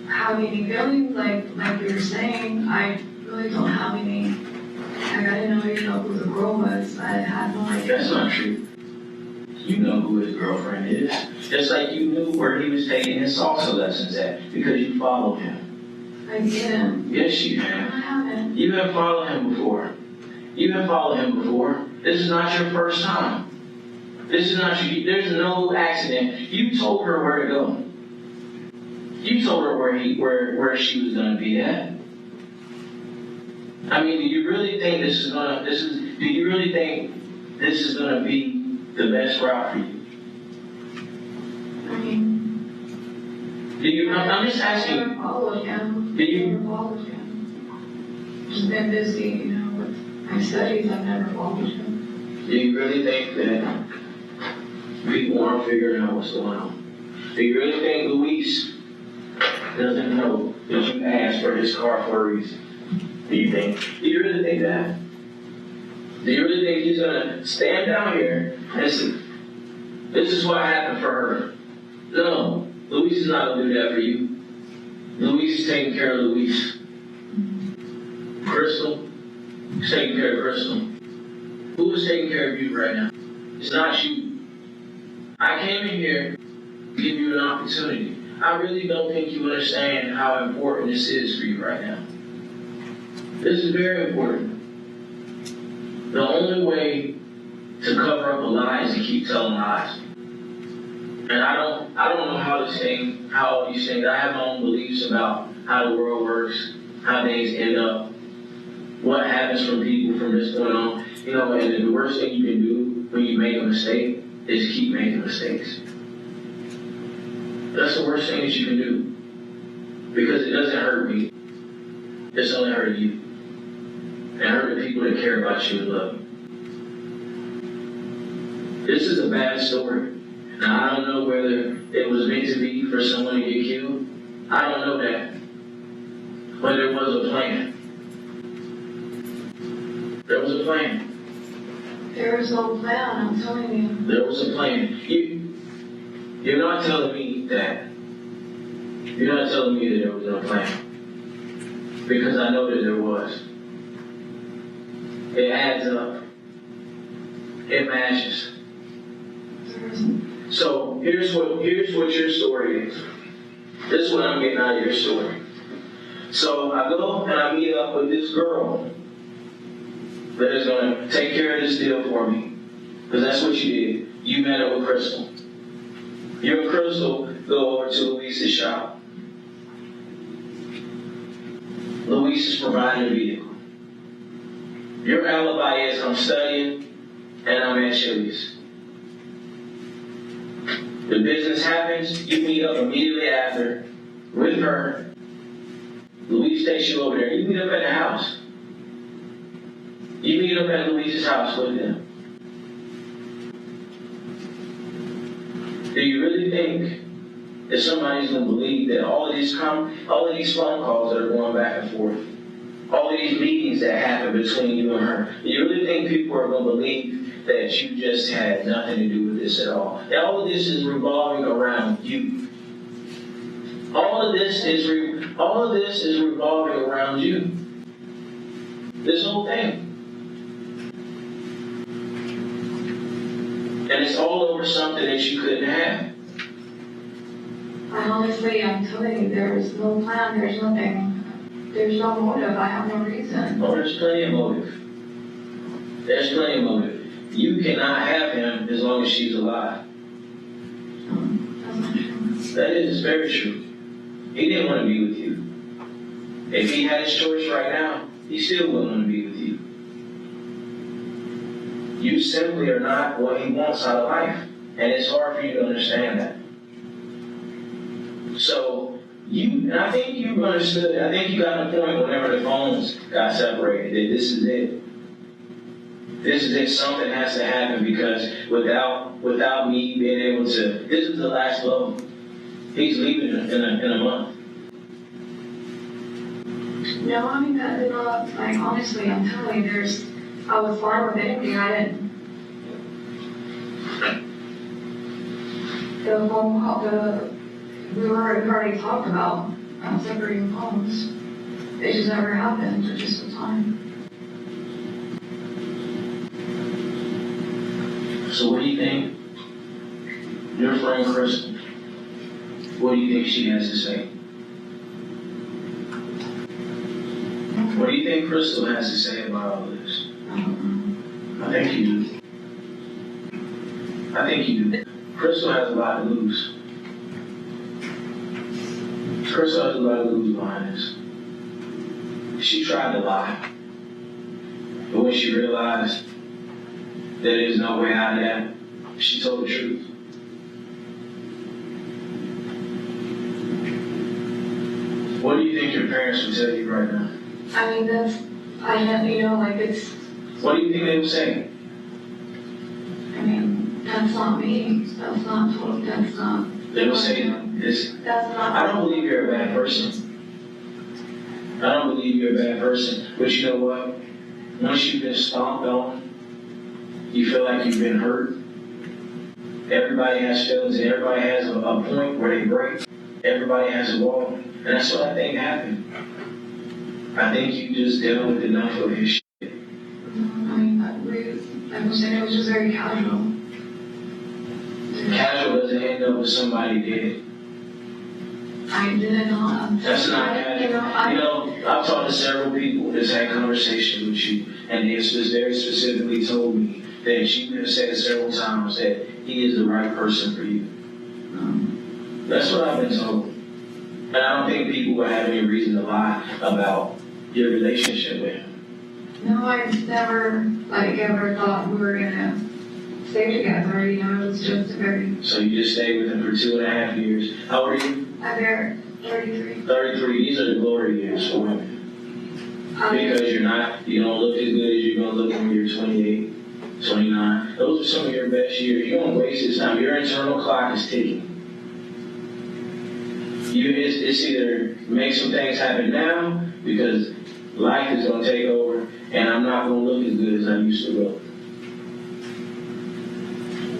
have any feelings like you were saying. I really don't have any. Like, I didn't even know who the girl was. I had no idea. That's not true. You know who his girlfriend is. Just like you knew where he was taking his salsa lessons at because you followed him. I didn't. Yes, you have. I haven't. You have followed him before. This is not your first time. There's no accident. You told her where to go. You told her where she was going to be at. I mean, do you really think this is going to be the best route for you? I mean, I'm just asking. I never followed him. Never followed him. Just been busy, with my studies. I've never followed him. Do you really think that people aren't figuring out what's going on? Do you really think Luis doesn't know that you asked for his car for a reason? Do you really think that? Do you really think he's going to stand down here and say, this is what happened for her? No, Luis is not going to do that for you. Luis is taking care of Luis. Crystal is taking care of Crystal. Who is taking care of you right now? It's not you. I came in here to give you an opportunity. I really don't think you understand how important this is for you right now. This is very important. The only way to cover up a lie is to keep telling lies. And I don't know how all these things, I have my own beliefs about how the world works, how things end up, what happens from people from this point on. And the worst thing you can do when you make a mistake is keep making mistakes. That's the worst thing that you can do. Because it doesn't hurt me. It's only hurt you. And hurt the people that care about you and love you. This is a bad story. Now, I don't know whether it was meant to be for someone to get killed. I don't know that. But there was a plan. There was a plan. There was no plan, I'm telling you. There was a plan. You're not telling me that. You're not telling me that there was no plan. Because I know that there was. It adds up. It matches. So here's what your story is. This is what I'm getting out of your story. So I go and I meet up with this girl that is going to take care of this deal for me. Because that's what you did. You met up with Crystal. You and Crystal go over to Luis's shop. Luis is providing a vehicle. Your alibi is I'm studying and I'm at Chili's. The business happens, you meet up immediately after with her. Luis takes you over there. You meet up at the house. You meet up at Luis's house with them. Do you really think that somebody's going to believe that all of these phone calls that are going back and forth, all of these meetings that happen between you and her, do you really think people are going to believe that you just had nothing to do with this at all? That all of this is revolving around you. All of this is revolving around you. This whole thing. And it's all over something that you couldn't have. Honestly, I'm telling you, there's no plan, there's nothing. There's no motive, I have no reason. Oh, there's plenty of motive. There's plenty of motive. You cannot have him as long as she's alive. That's not true. That is very true. He didn't want to be with you. If he had his choice right now, he still wouldn't want to be with you. You simply are not what he wants out of life. And it's hard for you to understand that. So, and I think you understood, I think you got the point whenever the phones got separated, that this is it. This is it, something has to happen because without me being able to, this is the last blow. He's leaving in a month. No, I mean, that, like, honestly, I'm telling you, I was fine with anything, I didn't. The phone call, we already talked about separating phones. It just never happened, it just was time. So what do you think? Your friend Crystal, what do you think she has to say? What do you think Crystal has to say about all this? I don't know. I think you do. I think you do. Crystal has a lot to lose. Crystal has a lot to lose behind this. She tried to lie. But when she realized that there's no way out of that, she told the truth. What do you think your parents would tell you right now? I mean, it's... What do you think they would say? I mean, that's not me. That's not... They would say this. That's not... I don't believe you're a bad person. I don't believe you're a bad person. But you know what? Once you've been stomped on, you feel like you've been hurt. Everybody has feelings, and everybody has a point where they break. Everybody has a wall. And that's what I think happened. I think you just dealt with enough of his shit. I mean, like I'm saying, it was just very casual. Casual doesn't end up with somebody dead. I didn't know. That's not casual. I've talked to several people that's had conversations with you, and they very specifically told me that you have said several times that he is the right person for you. That's what I've been told. And I don't think people would have any reason to lie about your relationship with him. No, I never, ever thought we were gonna stay together, it was just a very... So you just stayed with him for 2.5 years. How old are you? 33. 33, these are the glory years for women. Because you don't look as good as you're going to look when you're 28, 29. Those are some of your best years. You don't waste this time. Your internal clock is ticking. It's either make some things happen now, because life is going to take over, and I'm not going to look as good as I used to look.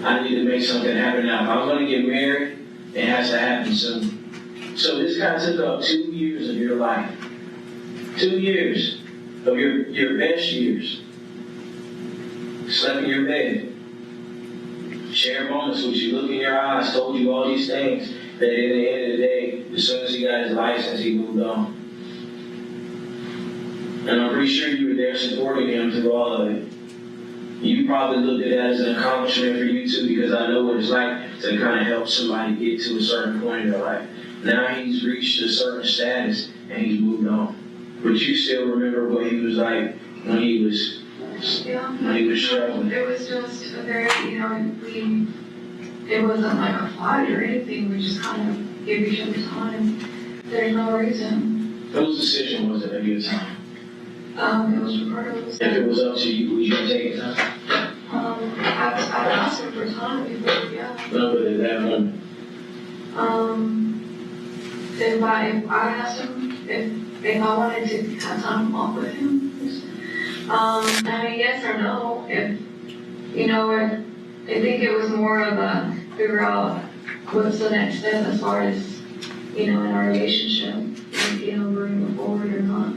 I need to make something happen now. If I'm going to get married, it has to happen soon. So this guy took up 2 years of your life. 2 years of your best years. Slept in your bed. Shared moments with you. Looked in your eyes. Told you all these things. That at the end of the day, as soon as he got his license, he moved on. And I'm pretty sure you were there supporting him through all of it. You probably looked at that as an accomplishment for you too, because I know what it's like to kind of help somebody get to a certain point in their life. Now he's reached a certain status and he's moved on. But you still remember what he was like when he was struggling. It was just a very, it wasn't like a fight or anything. We just kind of gave each other time. There's no reason. Whose decision was it at your time? It was Ricardo's. If it was up to you, would you take time? I asked him for time before, yeah. No, but at that moment. If I asked him if I wanted to have time off with him, I mean, yes or no. If I think it was more of a figure out what's the next step as far as in our relationship, moving forward or not.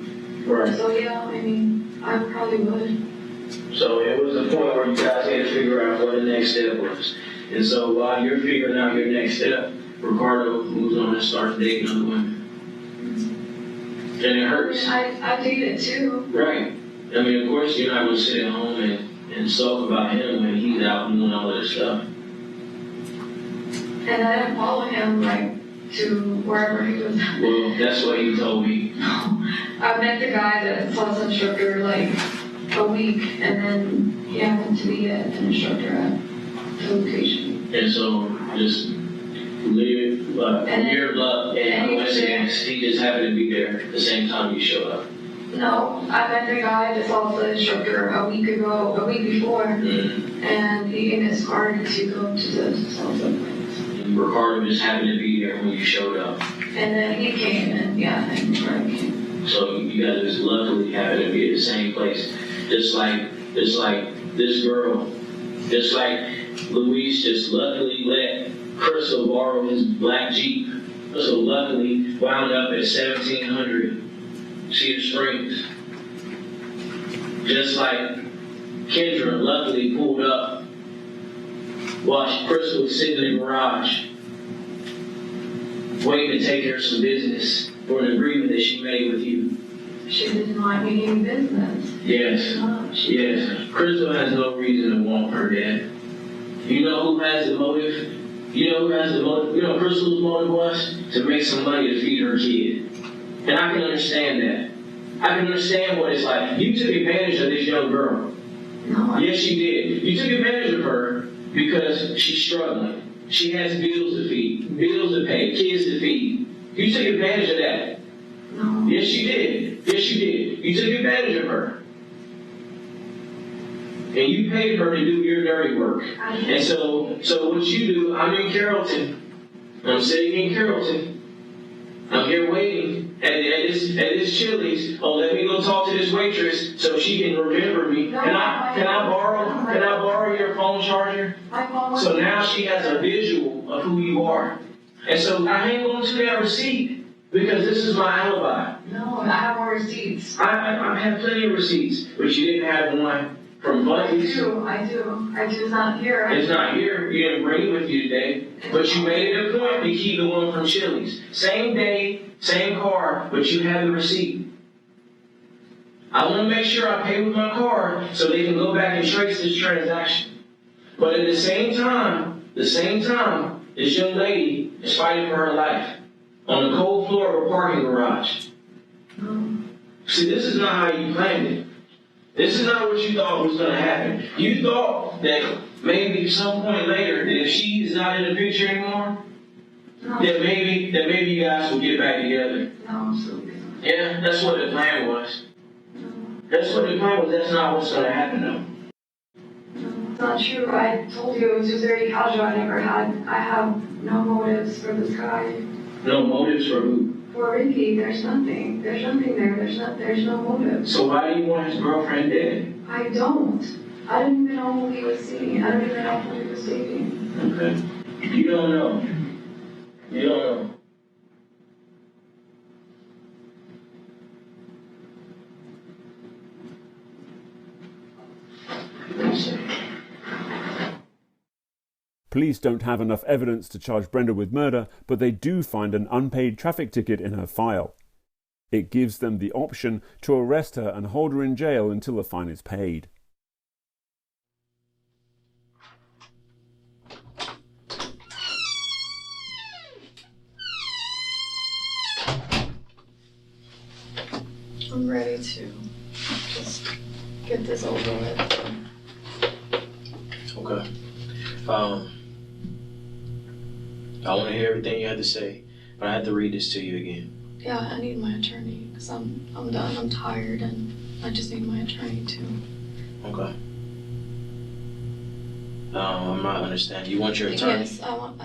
Right. So yeah, I mean, I probably would. So it was a point where you guys had to figure out what the next step was. And so while you're figuring out your next step, Ricardo moves on and starts dating other women. And it hurts. I dated too. Right. I mean, of course, you're not going to sit at home and sulk about him when he's out doing all this stuff. And I didn't follow him, to wherever he was at. Well, that's what he told me. No. I met the guy that was an instructor, a week, and then he happened to be an instructor at the location. And so, just weird luck and coincidence, he just happened to be there at the same time you showed up. No, I met the guy that was the instructor a week before, and he gave me his card to go to the salsa place. Ricardo just happened to be there when you showed up. And then he came, and Ricardo came. So you guys just luckily happened to be at the same place. Just like this girl, just like Luis just luckily let Crystal borrow his black Jeep. So luckily wound up at 1700 Cedar Springs. Just like Kendra luckily pulled up while Crystal was sitting in the garage waiting to take care of some business for an agreement that she made with you. She didn't like me doing business. Yes. Yes. Crystal has no reason to want her dad. You know who has the motive? Crystal's motive was to make some money to feed her kid. And I can understand that. I can understand what it's like. You took advantage of this young girl. No. Yes, you did. You took advantage of her because she's struggling. She has bills to feed, bills to pay, kids to feed. You took advantage of that. No. Yes, you did. Yes, you did. You took advantage of her. And you paid her to do your dirty work. And so what you do, I'm in Carrollton. I'm sitting in Carrollton. I'm here waiting at this Chili's. Oh, let me go talk to this waitress so she can remember me. Can I borrow your phone charger? So now she has a visual of who you are. And so I hang on to that receipt because this is my alibi. No, I have more receipts. I have plenty of receipts, but you didn't have one from Buddy's. I do. It's not here. It's not here. You didn't bring it with you today. But you made it a point to keep the one from Chili's. Same day, same car, but you have the receipt. I want to make sure I pay with my card so they can go back and trace this transaction. But at the same time, this young lady is fighting for her life on the cold floor of a parking garage. See, this is not how you planned it. This is not what you thought was going to happen. You thought that maybe some point later, that if she is not in the picture anymore, No. Then maybe you guys will get back together. No, absolutely not. Yeah, that's what the plan was. No. That's what the plan was. That's not what's gonna happen though. No, it's not true. I told you it was just very casual. I have no motives for this guy. No motives for who? For Ricky, there's nothing. There's nothing there. There's no motive. So why do you want his girlfriend dead? I don't. I didn't even know who he was seeing. I don't even know who he was dating. Okay. You don't know. You don't know. Police don't have enough evidence to charge Brenda with murder, but they do find an unpaid traffic ticket in her file. It gives them the option to arrest her and hold her in jail until the fine is paid. I'm ready to just get this over with. Okay. I want to hear everything you had to say, but I have to read this to you again. Yeah, I need my attorney because I'm done. I'm tired, and I just need my attorney too. Okay. I'm not understanding. You want your attorney? Yes, I want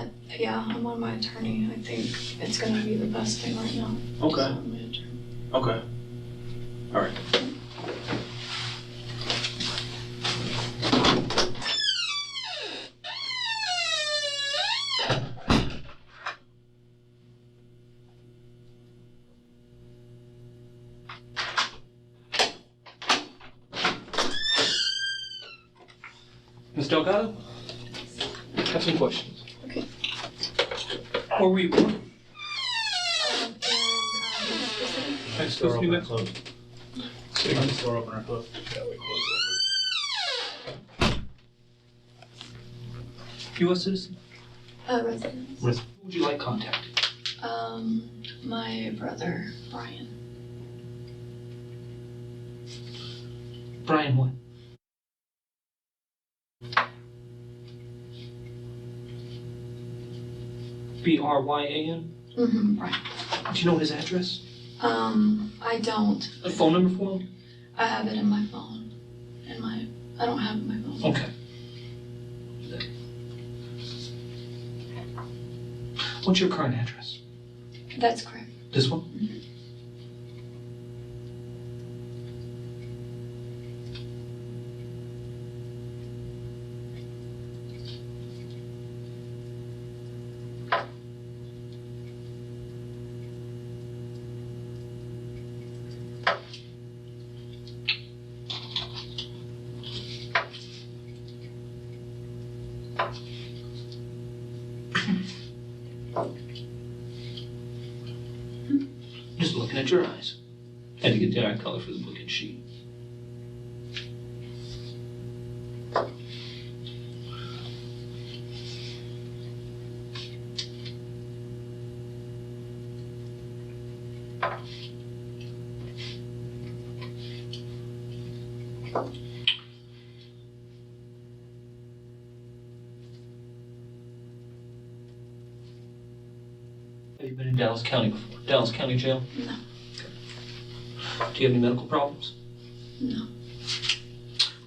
my attorney. I think it's gonna be the best thing right now. Okay. Just want my attorney. Okay. All right. Ms. Delgado? I have some questions. Okay. Where were you born? Next Supposed to be Mexico. This door opener, close. Yeah, we close it. U.S. citizen? Residence. Who would you like contacted? My brother, Brian. Brian what? B-R-Y-A-N? Mm-hmm, Brian. Do you know his address? I don't. A phone number for him? I have it in my phone. I don't have it in my phone. Okay. What's your current address? That's correct. This one? Mm-hmm. Just looking at your eyes. Had to get the eye color for the booking sheet. Have you been in Dallas County before? Dallas County Jail? No. Do you have any medical problems? No.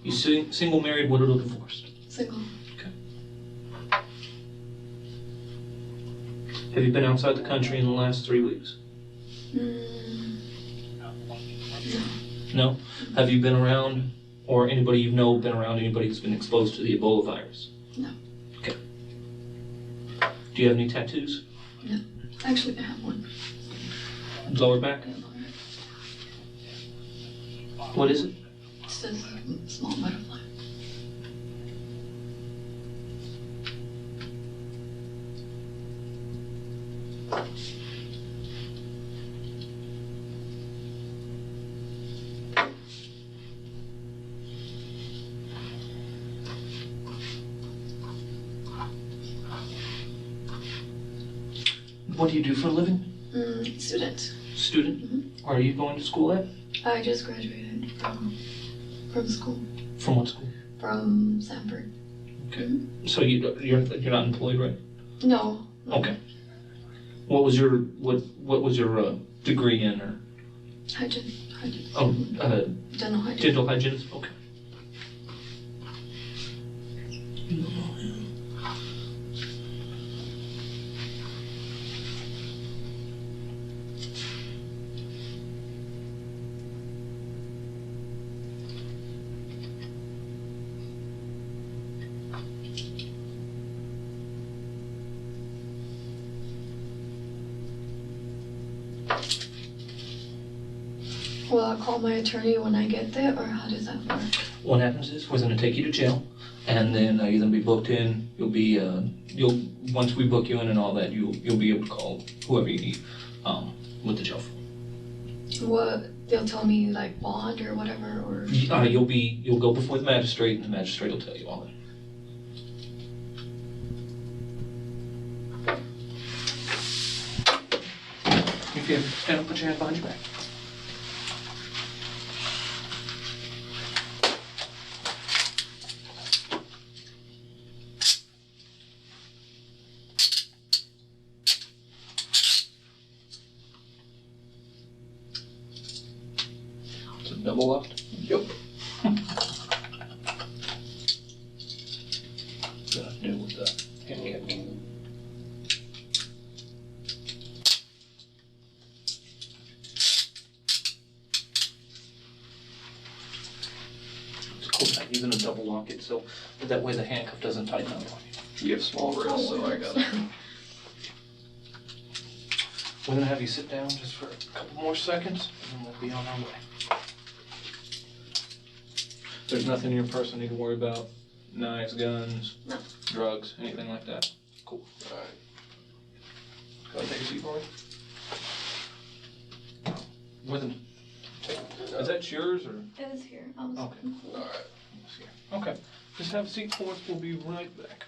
You single, married, widowed, or divorced? Single. Okay. Have you been outside the country in the last 3 weeks? No. No? Have you been around, or anybody you know been around anybody who's been exposed to the Ebola virus? No. Okay. Do you have any tattoos? No. Actually, I have one. Lower back? What is it? It says small butterfly. What do you do for a living? Student. Student? Mm-hmm. Where are you going to school at? I just graduated from school. From what school? From Sanford. Okay. So you're not employed, right? No. Okay. What was your degree in, or? Hygiene. Oh, Dental hygiene. dental hygienist. Okay. Will I call my attorney when I get there, or how does that work? What happens is we're going to take you to jail, and then you're going to be booked in. You'll once we book you in and all that, you'll be able to call whoever you need with the jail phone. What they'll tell me, like bond or whatever, or You'll go before the magistrate, and the magistrate will tell you all that. If you stand up, put your hand behind your back. Is it double locked? Yep. Gonna do with the handicap key. It's cool that you're gonna double lock it so that way the handcuff doesn't tighten up on you. You have small wrists, so I got it. We're gonna have you sit down just for a couple more seconds, and then we'll be on our way. There's nothing in your purse I need to worry about? Knives, guns, No. drugs, anything like that? Cool. All right. Go ahead, take a seat for me. Is that yours, or? it was here. Okay. All right. Okay. Just have a seat for us. We'll be right back.